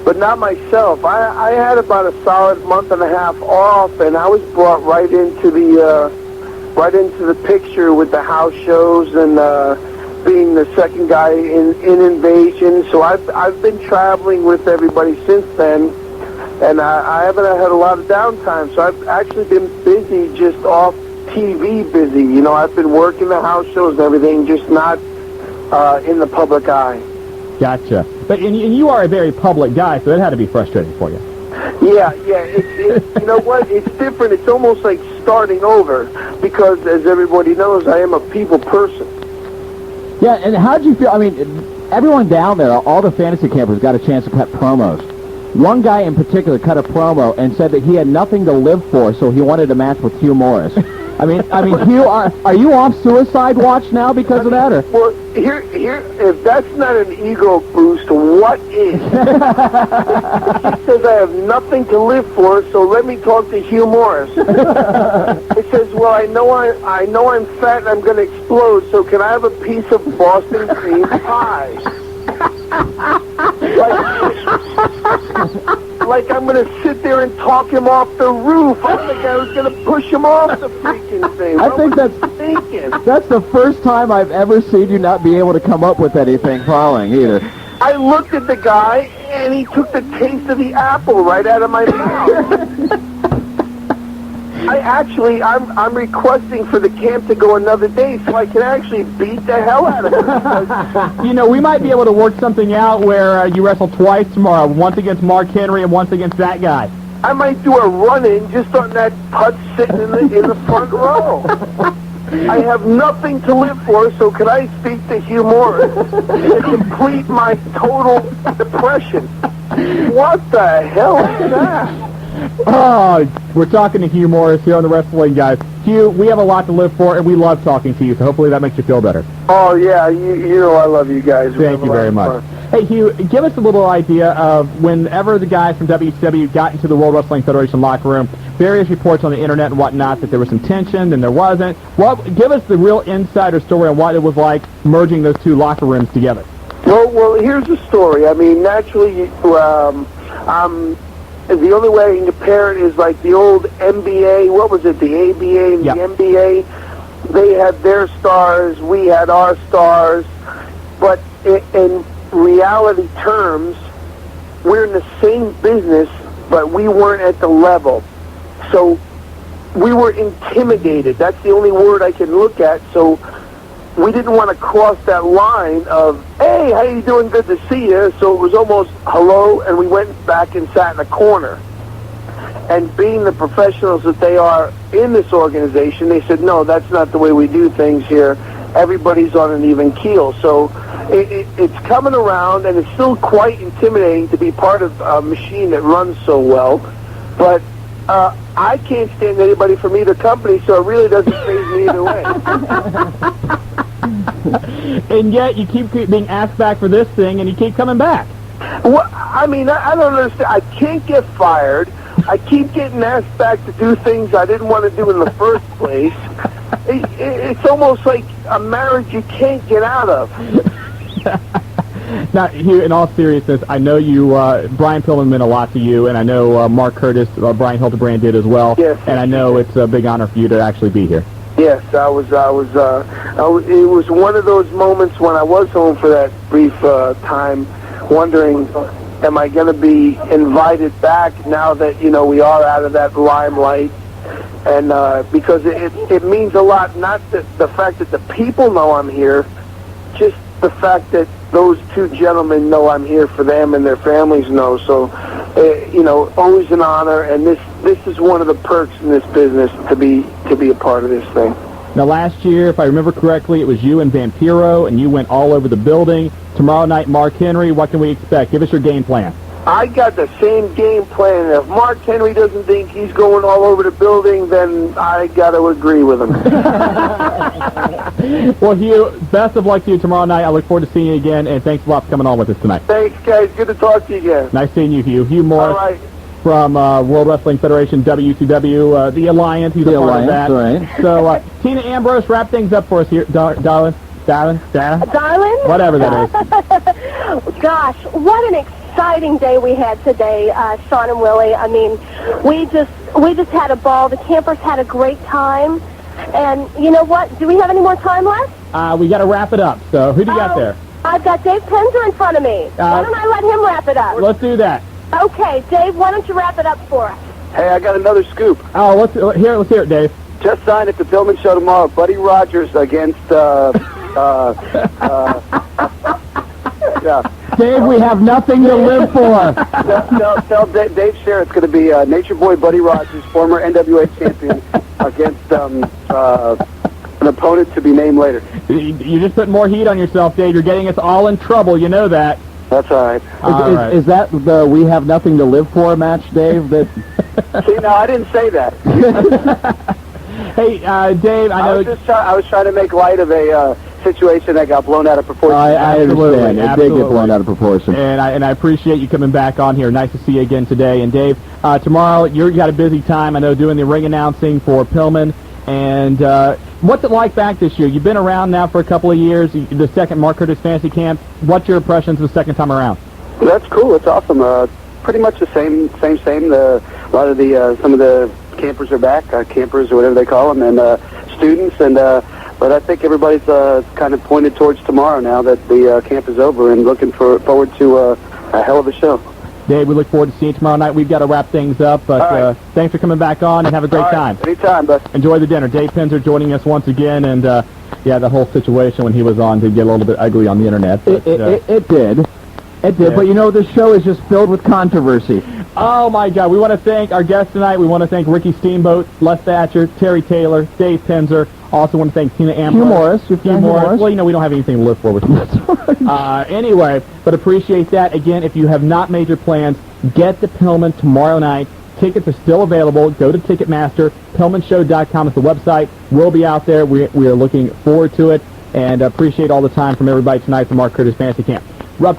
but not myself. I had about a solid month and a half off, and I was brought right into the picture with the house shows and being the second guy in Invasion. So I've been traveling with everybody since then, and I haven't had a lot of downtime. So I've actually been busy, just off TV busy. I've been working the house shows and everything, just not in the public eye. Gotcha. But and you are a very public guy, so that had to be frustrating for you. Yeah. It's you know what? It's different. It's almost like starting over because, as everybody knows, I am a people person. Yeah, and how did you feel? I mean, everyone down there, all the fantasy campers got a chance to cut promos. One guy in particular cut a promo and said that he had nothing to live for, so he wanted a match with Hugh Morris. I mean, Hugh, are you off suicide watch now because of that? Or? Well, here, if that's not an ego boost, what is? He says I have nothing to live for, so let me talk to Hugh Morris. He says, well, I know I'm fat and I'm going to explode, so can I have a piece of Boston cream pie? Like I'm going to sit there and talk him off the roof. I'm the guy who's going to push him off the freaking thing. I think that's the first time I've ever seen you not be able to come up with anything following either. I looked at the guy, and he took the taste of the apple right out of my mouth. I'm requesting for the camp to go another day so I can actually beat the hell out of him. You know, we might be able to work something out where you wrestle twice tomorrow, once against Mark Henry and once against that guy. I might do a run-in just on that putt sitting in the front row. I have nothing to live for, so could I speak to Hugh Morris to complete my total depression? What the hell is that? Oh, we're talking to Hugh Morris here on the Wrestling Guys. Hugh, we have a lot to live for, and we love talking to you, so hopefully that makes you feel better. Oh, yeah, you know I love you guys. Thank you very much. Hey, Hugh, give us a little idea of whenever the guys from WCW got into the World Wrestling Federation locker room, various reports on the internet and whatnot that there was some tension and there wasn't. Give us the real insider story on what it was like merging those two locker rooms together. Well, here's the story. I mean, naturally, the only way I can compare it is like the old NBA. What was it? The ABA and the NBA. They had their stars. We had our stars. But in reality terms, we're in the same business, but we weren't at the level. So we were intimidated. That's the only word I can look at. So we didn't want to cross that line of, hey, how you doing? Good to see you. So it was almost hello, and we went back and sat in a corner. And being the professionals that they are in this organization, they said, no, that's not the way we do things here. Everybody's on an even keel. So it's coming around, and it's still quite intimidating to be part of a machine that runs so well. But I can't stand anybody from either company, so it really doesn't faze me either way. And yet you keep being asked back for this thing, and you keep coming back. Well, I mean, I don't understand. I can't get fired. I keep getting asked back to do things I didn't want to do in the first place. It's almost like a marriage you can't get out of. Now, Hugh, in all seriousness, I know you, Brian Pillman meant a lot to you, and I know Mark Curtis, Brian Hildebrand did as well. Yes. And I know it's a big honor for you to actually be here. Yes, it was one of those moments when I was home for that brief time, wondering, am I going to be invited back now that, you know, we are out of that limelight? And because it means a lot, not the fact that the people know I'm here, just the fact that those two gentlemen know I'm here for them and their families know. So, you know, always an honor, and this is one of the perks in this business to be a part of this thing. Now, last year, if I remember correctly, it was you and Vampiro, and you went all over the building. Tomorrow night, Mark Henry. What can we expect? Give us your game plan. I got the same game plan. If Mark Henry doesn't think he's going all over the building, then I got to agree with him. Well, Hugh, best of luck to you tomorrow night. I look forward to seeing you again, and thanks a lot for coming on with us tonight. Thanks, guys. Good to talk to you again. Nice seeing you, Hugh. Hugh Morris. All right. From World Wrestling Federation, WCW, the Alliance. He's a part of that. Right. So, Tina Ambrose, wrap things up for us here, darling. Darling? Whatever that is. Gosh, what an exciting day we had today, Shawn and Willie. I mean, we just had a ball. The campers had a great time. And you know what? Do we have any more time left? We got to wrap it up. So, who do you got there? I've got Dave Penzer in front of me. Why don't I let him wrap it up? Let's do that. Okay, Dave, why don't you wrap it up for us? Hey, I got another scoop. Oh, let's hear it, Dave. Just signed at the Pillman Show tomorrow. Buddy Rogers against, yeah. Dave, we have nothing to live for. Tell Dave Sherritt it's going to be Nature Boy Buddy Rogers, former NWA champion, against an opponent to be named later. You're just putting more heat on yourself, Dave. You're getting us all in trouble. You know that. That's all right. Is that the we have nothing to live for match, Dave? That See, no, I didn't say that. Hey, Dave, I know... I was trying to make light of a situation that got blown out of proportion. I understand. It did get blown out of proportion. And I appreciate you coming back on here. Nice to see you again today. And, Dave, tomorrow you got a busy time, I know, doing the ring announcing for Pillman. And what's it like back this year? You've been around now for a couple of years, the second Mark Curtis Fantasy Camp. What's your impressions the second time around? That's cool. It's awesome. Pretty much the same. A lot of the some of the campers are back, campers or whatever they call them, and students. And but I think everybody's kind of pointed towards tomorrow now that the camp is over, and looking forward to a hell of a show. Dave, we look forward to seeing you tomorrow night. We've got to wrap things up, but thanks for coming back on, and have a great time. Anytime, bud. Enjoy the dinner. Dave Pinzer joining us once again, and the whole situation when he was on did get a little bit ugly on the internet. But, it did. It did, but you know, this show is just filled with controversy. Oh, my God. We want to thank our guests tonight. We want to thank Ricky Steamboat, Les Thatcher, Terry Taylor, Dave Pinzer. Also want to thank Tina Ambrose. Hugh Morris. Well, you know, we don't have anything to live for with this. Anyway, but appreciate that. Again, if you have not made your plans, get to Pillman tomorrow night. Tickets are still available. Go to Ticketmaster. PillmanShow.com is the website. We'll be out there. We are looking forward to it, and appreciate all the time from everybody tonight from Mark Curtis Fantasy Camp.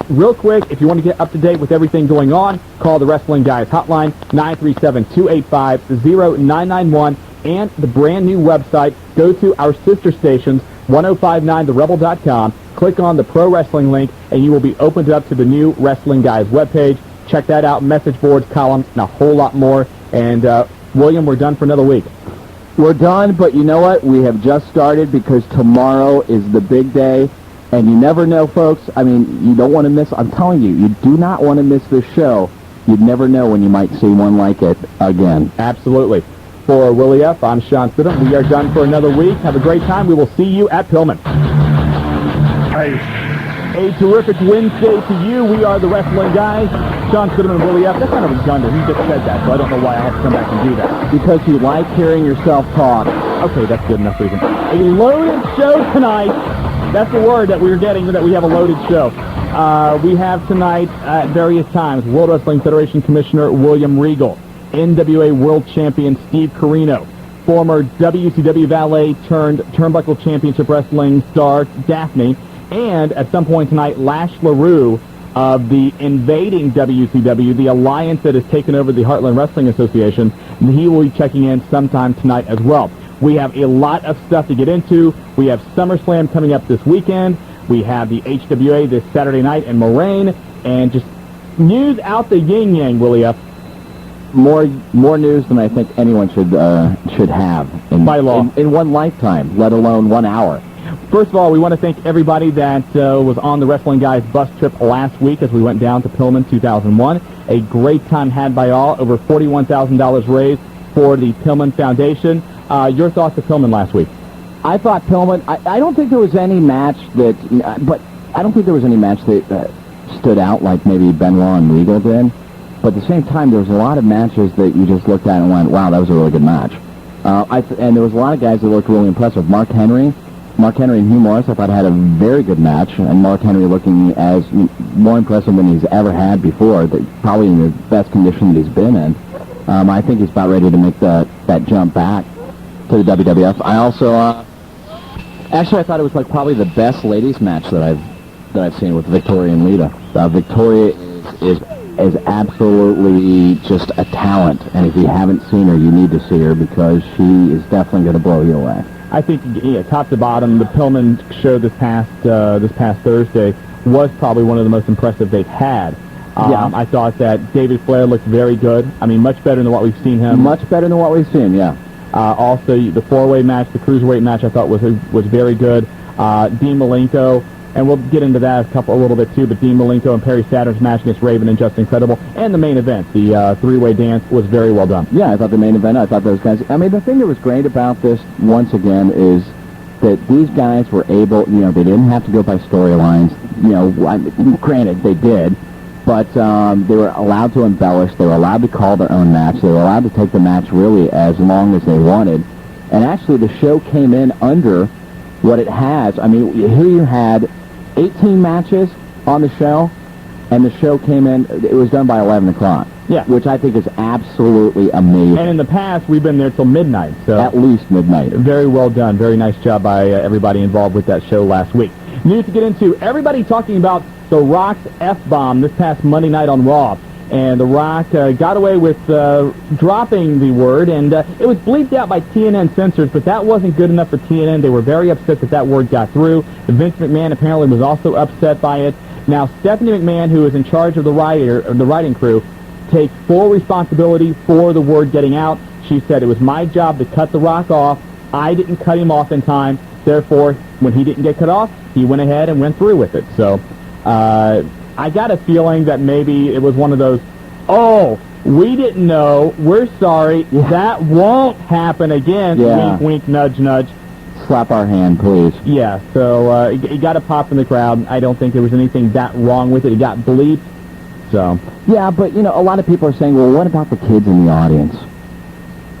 Real quick, if you want to get up to date with everything going on, call the Wrestling Guys hotline, 937-285-0991, and the brand new website. Go to our sister stations, 1059therebel.com, click on the Pro Wrestling link, and you will be opened up to the new Wrestling Guys webpage. Check that out, message boards, columns, and a whole lot more. And, William, we're done for another week. We're done, but you know what? We have just started because tomorrow is the big day. And you never know, folks. I mean, you don't want to miss. I'm telling you, you do not want to miss this show. You'd never know when you might see one like it again. Absolutely. For Willie F., I'm Shawn Stidham. We are done for another week. Have a great time. We will see you at Pillman. A terrific Wednesday to you. We are the Wrestling Guys. Shawn Stidham and Willie F. That's kind of redundant. He just said that, so I don't know why I have to come back and do that. Because you like hearing yourself talk. Okay, that's good enough reason. A loaded show tonight. That's the word that we're getting, that we have a loaded show. We have tonight at various times World Wrestling Federation Commissioner William Regal, NWA World Champion Steve Corino, former WCW Valet turned Turnbuckle Championship Wrestling star Daphne, and at some point tonight, Lash LaRue of the invading WCW, the alliance that has taken over the Heartland Wrestling Association. He will be checking in sometime tonight as well. We have a lot of stuff to get into. We have SummerSlam coming up this weekend. We have the HWA this Saturday night in Moraine, and just news out the yin-yang, Willie F. More news than I think anyone should have by law in one lifetime, let alone 1 hour. First of all, we want to thank everybody that was on the Wrestling Guys bus trip last week as we went down to Pillman 2001. A great time had by all. Over $41,000 raised for the Pillman Foundation. Your thoughts of Pillman last week? I thought Pillman. I don't think there was any match that, but I don't think there was any match that stood out like maybe Benoit and Regal did. But at the same time, there was a lot of matches that you just looked at and went, "Wow, that was a really good match." And there was a lot of guys that looked really impressive. Mark Henry and Hugh Morris, I thought had a very good match, and Mark Henry looking as more impressive than he's ever had before. Probably in the best condition that he's been in. I think he's about ready to make that jump back to the WWF. I also, actually, I thought it was like probably the best ladies match that I've seen with Victoria and Lita. Victoria is absolutely just a talent, and if you haven't seen her, you need to see her because she is definitely going to blow you away. I think, top to bottom, the Pillman show this past Thursday was probably one of the most impressive they've had. I thought that David Flair looked very good. I mean, much better than what we've seen him. Much better than what we've seen, yeah. Also, the four-way match, the cruiserweight match, I thought was very good. Dean Malenko, and we'll get into that a little bit too, but Dean Malenko and Perry Saturn's match against Raven and Just Incredible, and the main event, the three-way dance, was very well done. Yeah, I thought the main event, I thought those guys, I mean, the thing that was great about this, once again, is that these guys were able, they didn't have to go by storylines. Granted, they did, but they were allowed to embellish. They were allowed to call their own match. They were allowed to take the match really as long as they wanted. And actually, the show came in under what it has. I mean, here you had 18 matches on the show, and the show came in, it was done by 11 o'clock. Yeah. which I think is absolutely amazing. And in the past, we've been there till midnight. So At least midnight. very well done. Very nice job by everybody involved with that show last week. News to get into. Everybody talking about The Rock's F-bomb this past Monday night on Raw. And The Rock got away with dropping the word, and it was bleeped out by TNN censors, but that wasn't good enough for TNN. They were very upset that that word got through. Vince McMahon apparently was also upset by it. Now, Stephanie McMahon, who is in charge of the writing crew, takes full responsibility for the word getting out. She said, it was my job to cut The Rock off. I didn't cut him off in time. Therefore, when he didn't get cut off, he went ahead and went through with it. So, I got a feeling that maybe it was one of those, oh, we didn't know, we're sorry, that won't happen again, wink, wink, nudge, nudge. Slap our hand, please. Yeah, so it got a pop in the crowd. I don't think there was anything that wrong with it. It got bleeped. So. Yeah, but, you know, a lot of people are saying, well, what about the kids in the audience?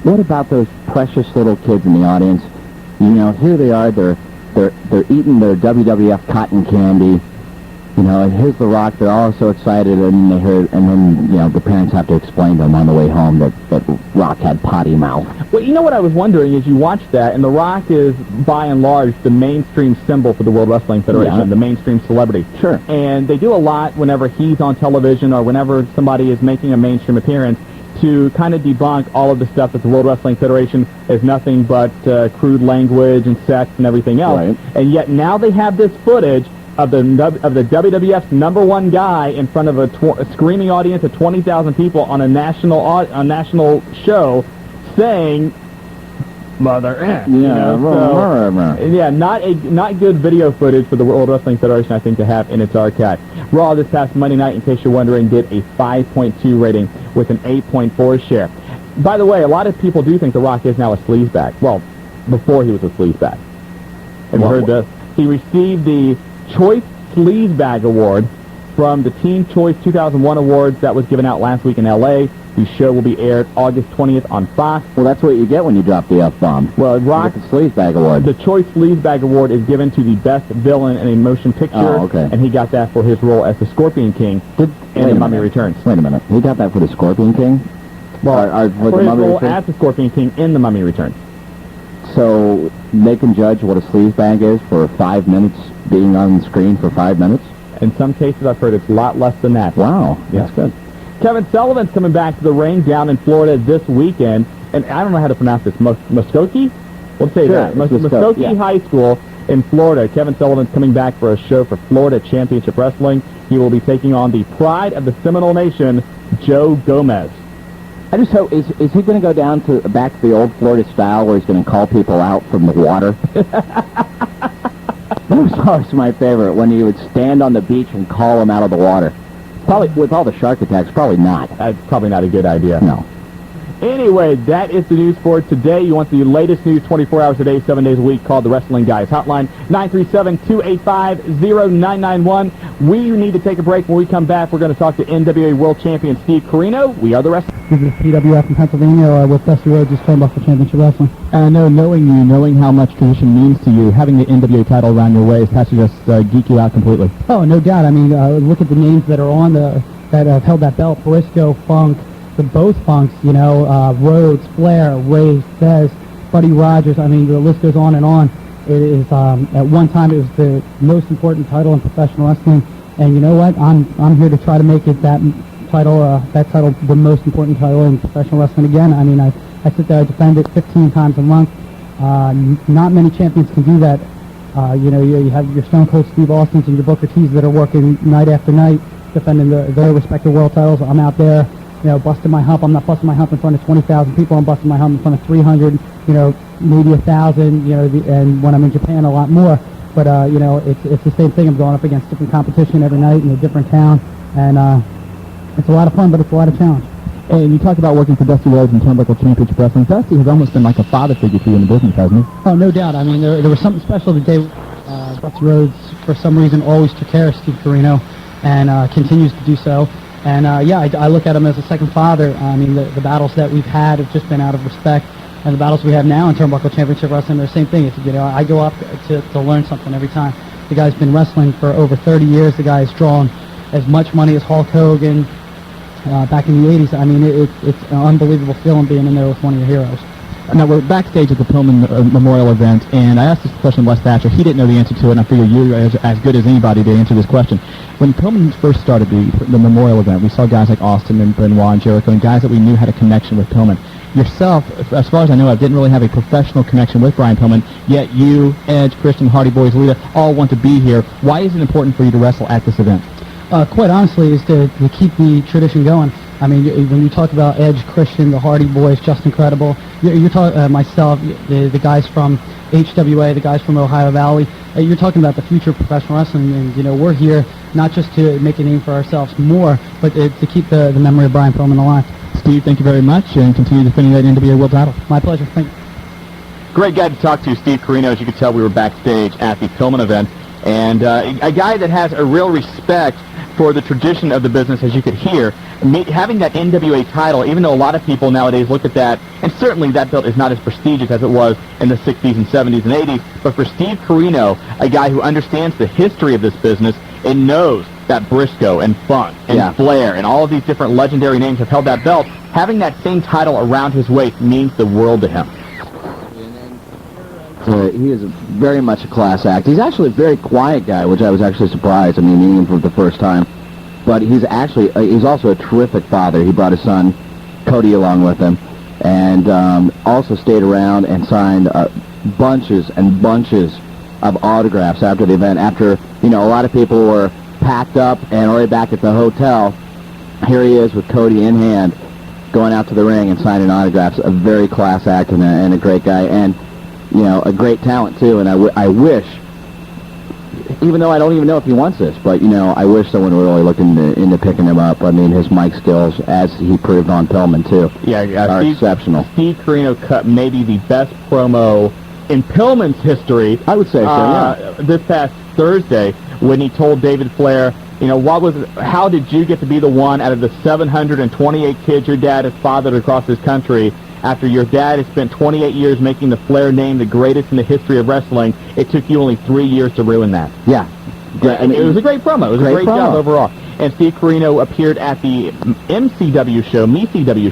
What about those precious little kids in the audience? You know, here they are, they're eating their WWF cotton candy, you know, and here's The Rock, they're all so excited, and they hear, and then, you know, the parents have to explain to them on the way home that Rock had potty mouth. Well, you know what I was wondering is you watch that, and The Rock is, by and large, the mainstream symbol for the World Wrestling Federation, the mainstream celebrity. Sure. And they do a lot whenever he's on television or whenever somebody is making a mainstream appearance to kind of debunk all of the stuff that the World Wrestling Federation is nothing but crude language and sex and everything else. Right. And yet now they have this footage of the WWF's #1 guy in front of a screaming audience of 20,000 people on a national show saying "Mother N." Yeah, not good video footage for the World Wrestling Federation, I think, to have in its archive. Raw this past Monday night, in case you're wondering, did a 5.2 rating with an 8.4 share. By the way, a lot of people do think The Rock is now a sleazebag. Well, before he was a sleazebag. Have you heard this? He received the Choice Sleazebag Award from the Teen Choice 2001 Awards that was given out last week in L.A. The show will be aired August 20th on Fox. Well, that's what you get when you drop the F-bomb. Well, Rock, the Sleazebag Award. The Choice Sleazebag Award is given to the best villain in a motion picture. Oh, okay. And he got that for his role as the Scorpion King in The Mummy Returns. Wait a minute. He got that for the Scorpion King? Well, for his role as the Scorpion King in The Mummy Returns. So they can judge what a sleazebag is for 5 minutes, being on screen for 5 minutes? In some cases, I've heard it's a lot less than that. Wow, that's good. Kevin Sullivan's coming back to the ring down in Florida this weekend, and I don't know how to pronounce this. Muskogee? We'll say that. Muskogee High School in Florida. Kevin Sullivan's coming back for a show for Florida Championship Wrestling. He will be taking on the pride of the Seminole Nation, Joe Gomez. I just hope, is he going to go down to back to the old Florida style where he's going to call people out from the water? That was always my favorite, when he would stand on the beach and call them out of the water. Probably, with all the shark attacks, probably not. That's probably not a good idea. No. Anyway, that is the news for today. You want the latest news 24 hours a day, 7 days a week. Call the Wrestling Guys hotline, 937-285-0991. We need to take a break. When we come back, we're going to talk to NWA World Champion Steve Carino. We are the Wrestling. This is PWF in Pennsylvania with Dusty Rhodes' Turnbuckle Championship Wrestling. I know, knowing you, knowing how much tradition means to you, having the NWA title around your waist has to just geek you out completely. Oh, no doubt. I mean, look at the names that are on that have held that belt: Briscoe, Funk, both Funks, you know, Rhodes, Flair, Ray, Fez, Buddy Rogers. I mean, the list goes on and on. It is at one time it was the most important title in professional wrestling, and you know what? I'm here to try to make it that title the most important title in professional wrestling again. I mean, I sit there, I defend it 15 times a month. Not many champions can do that. You know, you have your Stone Cold Steve Austins and your Booker T's that are working night after night defending their respective world titles. I'm out there, you know, busting my hump. I'm not busting my hump in front of 20,000 people. I'm busting my hump in front of 300, you know, maybe 1,000, you know, and when I'm in Japan, a lot more. But, you know, it's the same thing. I'm going up against different competition every night in a different town, and it's a lot of fun, but it's a lot of challenge. And you talk about working for Dusty Rhodes and Turnbuckle Championship Wrestling. Dusty has almost been like a father figure to you in the business, hasn't he? Oh, no doubt. I mean, there was something special the day Dusty Rhodes, for some reason, always took care of Steve Carino, and continues to do so. And, yeah, I look at him as a second father. I mean, the battles that we've had have just been out of respect. And the battles we have now in Turnbuckle Championship Wrestling are the same thing. It's, you know, I go up to learn something every time. The guy's been wrestling for over 30 years. The guy's drawn as much money as Hulk Hogan, back in the 80s. I mean, it's an unbelievable feeling being in there with one of your heroes. Now, we're backstage at the Pillman Memorial event, and I asked this question to Les Thatcher. He didn't know the answer to it, and I figure you're as good as anybody to answer this question. When Pillman first started the Memorial event, we saw guys like Austin and Benoit and Jericho, and guys that we knew had a connection with Pillman. Yourself, as far as I know, I didn't really have a professional connection with Brian Pillman, yet you, Edge, Christian, Hardy Boys, Lita, all want to be here. Why is it important for you to wrestle at this event? Quite honestly, is to keep the tradition going. I mean, when you talk about Edge, Christian, the Hardy Boys, Just Incredible, you're talking myself, the guys from HWA, the guys from Ohio Valley. You're talking about the future of professional wrestling, and we're here not just to make a name for ourselves more, but to keep the memory of Brian Pillman alive. Steve, thank you very much, and continue defending that NWA World title. My pleasure. Thank you. Great guy to talk to, Steve Carino. As you could tell, we were backstage at the Pillman event, and a guy that has a real respect for the tradition of the business, as you could hear. Having that NWA title, even though a lot of people nowadays look at that, and certainly that belt is not as prestigious as it was in the 60s and 70s and 80s, but for Steve Carino, a guy who understands the history of this business and knows that Briscoe and Funk and Flair and all of these different legendary names have held that belt, having that same title around his waist means the world to him. He is very much a class act. He's actually a very quiet guy, which I was actually surprised. I mean, meeting him for the first time. But he's also a terrific father. He brought his son, Cody, along with him, and also stayed around and signed bunches and bunches of autographs after the event. After, a lot of people were packed up and already back at the hotel, here he is with Cody in hand, going out to the ring and signing autographs. A very class act and a great guy. And a great talent, too, and I wish, even though I don't even know if he wants this, but, I wish someone would really look into picking him up. I mean, his mic skills, as he proved on Pillman, too, are exceptional. Steve Carino cut maybe the best promo in Pillman's history. I would say so, yeah. This past Thursday, when he told David Flair, how did you get to be the one out of the 728 kids your dad has fathered across this country? After your dad has spent 28 years making the Flair name the greatest in the history of wrestling, it took you only 3 years to ruin that. Yeah. It was a great promo. It was a great job overall. And Steve Carino appeared at the MCW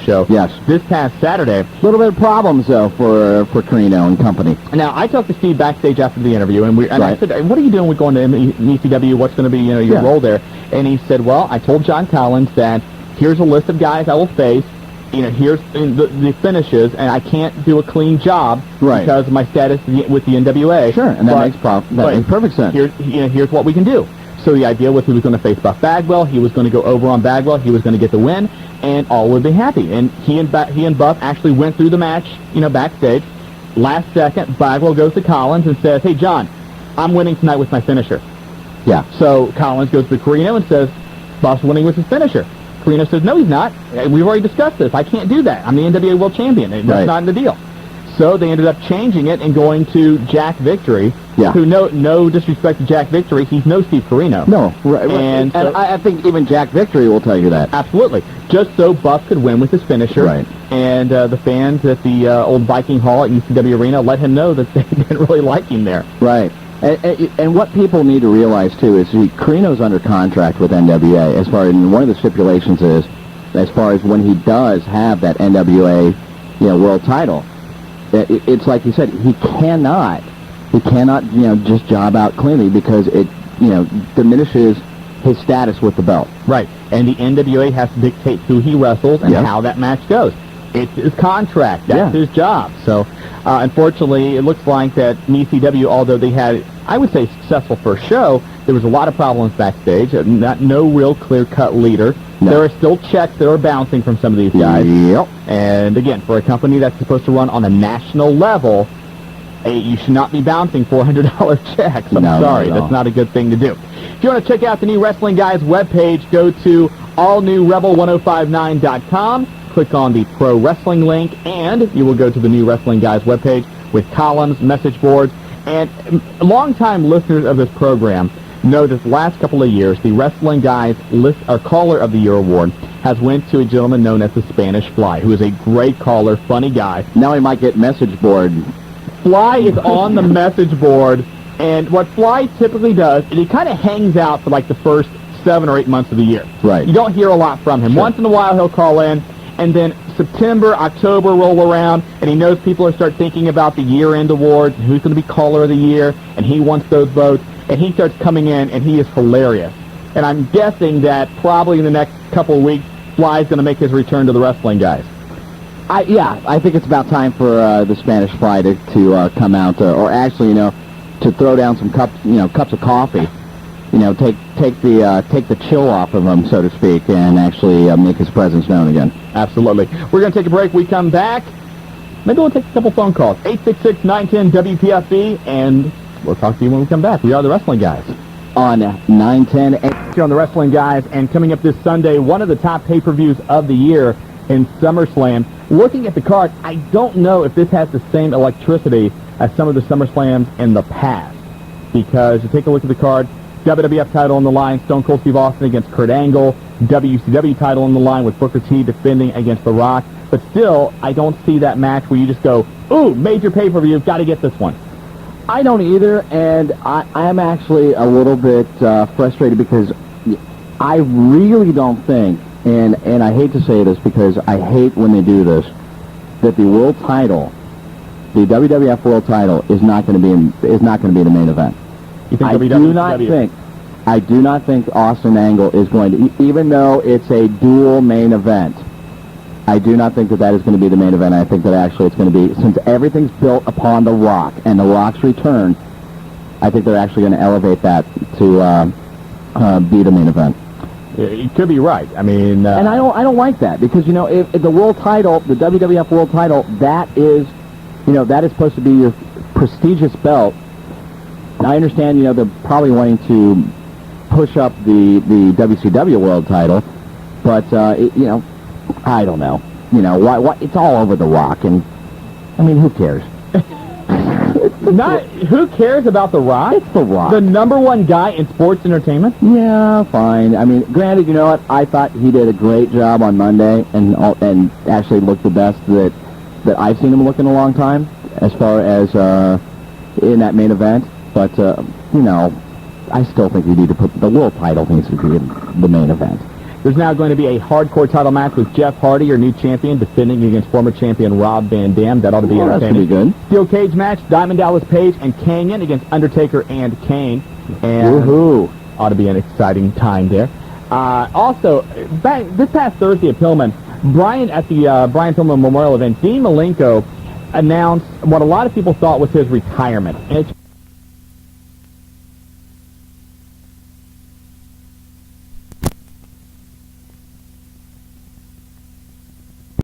show, this past Saturday. A little bit of problems, though, for Carino and company. Now, I talked to Steve backstage after the interview, and I said, what are you doing with going to MCW? What's going to be your role there? And he said, well, I told John Collins that here's a list of guys I will face. Here's the finishes, and I can't do a clean job because of my status with the NWA. Sure, and that makes perfect sense. Here's what we can do. So the idea was he was going to face Buff Bagwell. He was going to go over on Bagwell. He was going to get the win, and all would be happy. And he and Buff actually went through the match, backstage. Last second, Bagwell goes to Collins and says, "Hey, John, I'm winning tonight with my finisher." Yeah. So Collins goes to Carino and says, "Buff's winning with his finisher." Carino says, "No, he's not. We've already discussed this. I can't do that. I'm the NWA World Champion. That's not in the deal." So they ended up changing it and going to Jack Victory, who, no disrespect to Jack Victory, he's no Steve Carino. No, right. And I think even Jack Victory will tell you that. Absolutely. Just so Buff could win with his finisher. Right. And the fans at the old Viking Hall at UCW Arena let him know that they didn't really like him there. Right. And what people need to realize, too, is Carino's under contract with NWA. As far as one of the stipulations is, as far as when he does have that NWA, world title, it's like you said, he cannot, just job out cleanly because it, diminishes his status with the belt. Right. And the NWA has to dictate who he wrestles and how that match goes. It's his contract. That's his job. So, unfortunately, it looks like that ECW, although they had, I would say, successful first show, there was a lot of problems backstage. No real clear-cut leader. No. There are still checks that are bouncing from some of these guys. Yep. And, again, for a company that's supposed to run on a national level, you should not be bouncing $400 checks. I'm sorry. That's not a good thing to do. If you want to check out the New Wrestling Guys webpage, go to allnewrebel1059.com. Click on the Pro Wrestling link, and you will go to the New Wrestling Guys webpage with columns, message boards, and longtime listeners of this program know that the last couple of years, the Wrestling Guys Caller of the Year award has went to a gentleman known as the Spanish Fly, who is a great caller, funny guy. Now he might get message board. Fly is on the message board, and what Fly typically does is he kind of hangs out for like the first 7 or 8 months of the year. Right. You don't hear a lot from him. Sure. Once in a while he'll call in, and then September, October roll around, and he knows people are start thinking about the year-end awards and who's going to be caller of the year, and he wants those votes, and he starts coming in, and he is hilarious. And I'm guessing that probably in the next couple of weeks, Fly's going to make his return to the wrestling guys. I think it's about time for the Spanish Fly to come out, or actually, to throw down some cups of coffee. Take the chill off of him, so to speak, and actually make his presence known again. Absolutely. We're going to take a break. We come back. Maybe we'll take a couple phone calls. 866-910-WPFB, and we'll talk to you when we come back. We are the Wrestling Guys. On 910. Here on the Wrestling Guys, and coming up this Sunday, one of the top pay-per-views of the year in SummerSlam. Looking at the card, I don't know if this has the same electricity as some of the SummerSlams in the past. Because you take a look at the card, WWF title on the line, Stone Cold Steve Austin against Kurt Angle, WCW title on the line with Booker T defending against The Rock. But still, I don't see that match where you just go, ooh, major pay-per-view, got to get this one. I don't either, and I'm actually a little bit frustrated because I really don't think, and I hate to say this because I hate when they do this, that the world title, the WWF world title, is not going to be the main event. You think I do not think Austin Angle is going to, even though it's a dual main event, I do not think that is going to be the main event. I think that actually it's going to be, since everything's built upon The Rock and The Rock's return, I think they're actually going to elevate that to be the main event. You could be right. I mean, and I don't like that because if the world title, the WWF world title, that is supposed to be your prestigious belt. And I understand, they're probably wanting to push up the WCW world title, but I don't know. Why it's all over The Rock, and I mean, who cares? Who cares about The Rock? It's The Rock, the number one guy in sports entertainment. Yeah, fine. I mean, granted, you know what? I thought he did a great job on Monday, and actually looked the best that I've seen him look in a long time, as far as in that main event. But I still think you need to put the world title needs to be in the main event. There's now going to be a hardcore title match with Jeff Hardy, your new champion, defending against former champion Rob Van Dam. That ought to be entertaining. That's going to be good. Steel cage match, Diamond Dallas Page and Kanyon against Undertaker and Kane. And woohoo! Ought to be an exciting time there. Also, this past Thursday at Pillman, at the Brian Pillman Memorial event, Dean Malenko announced what a lot of people thought was his retirement. And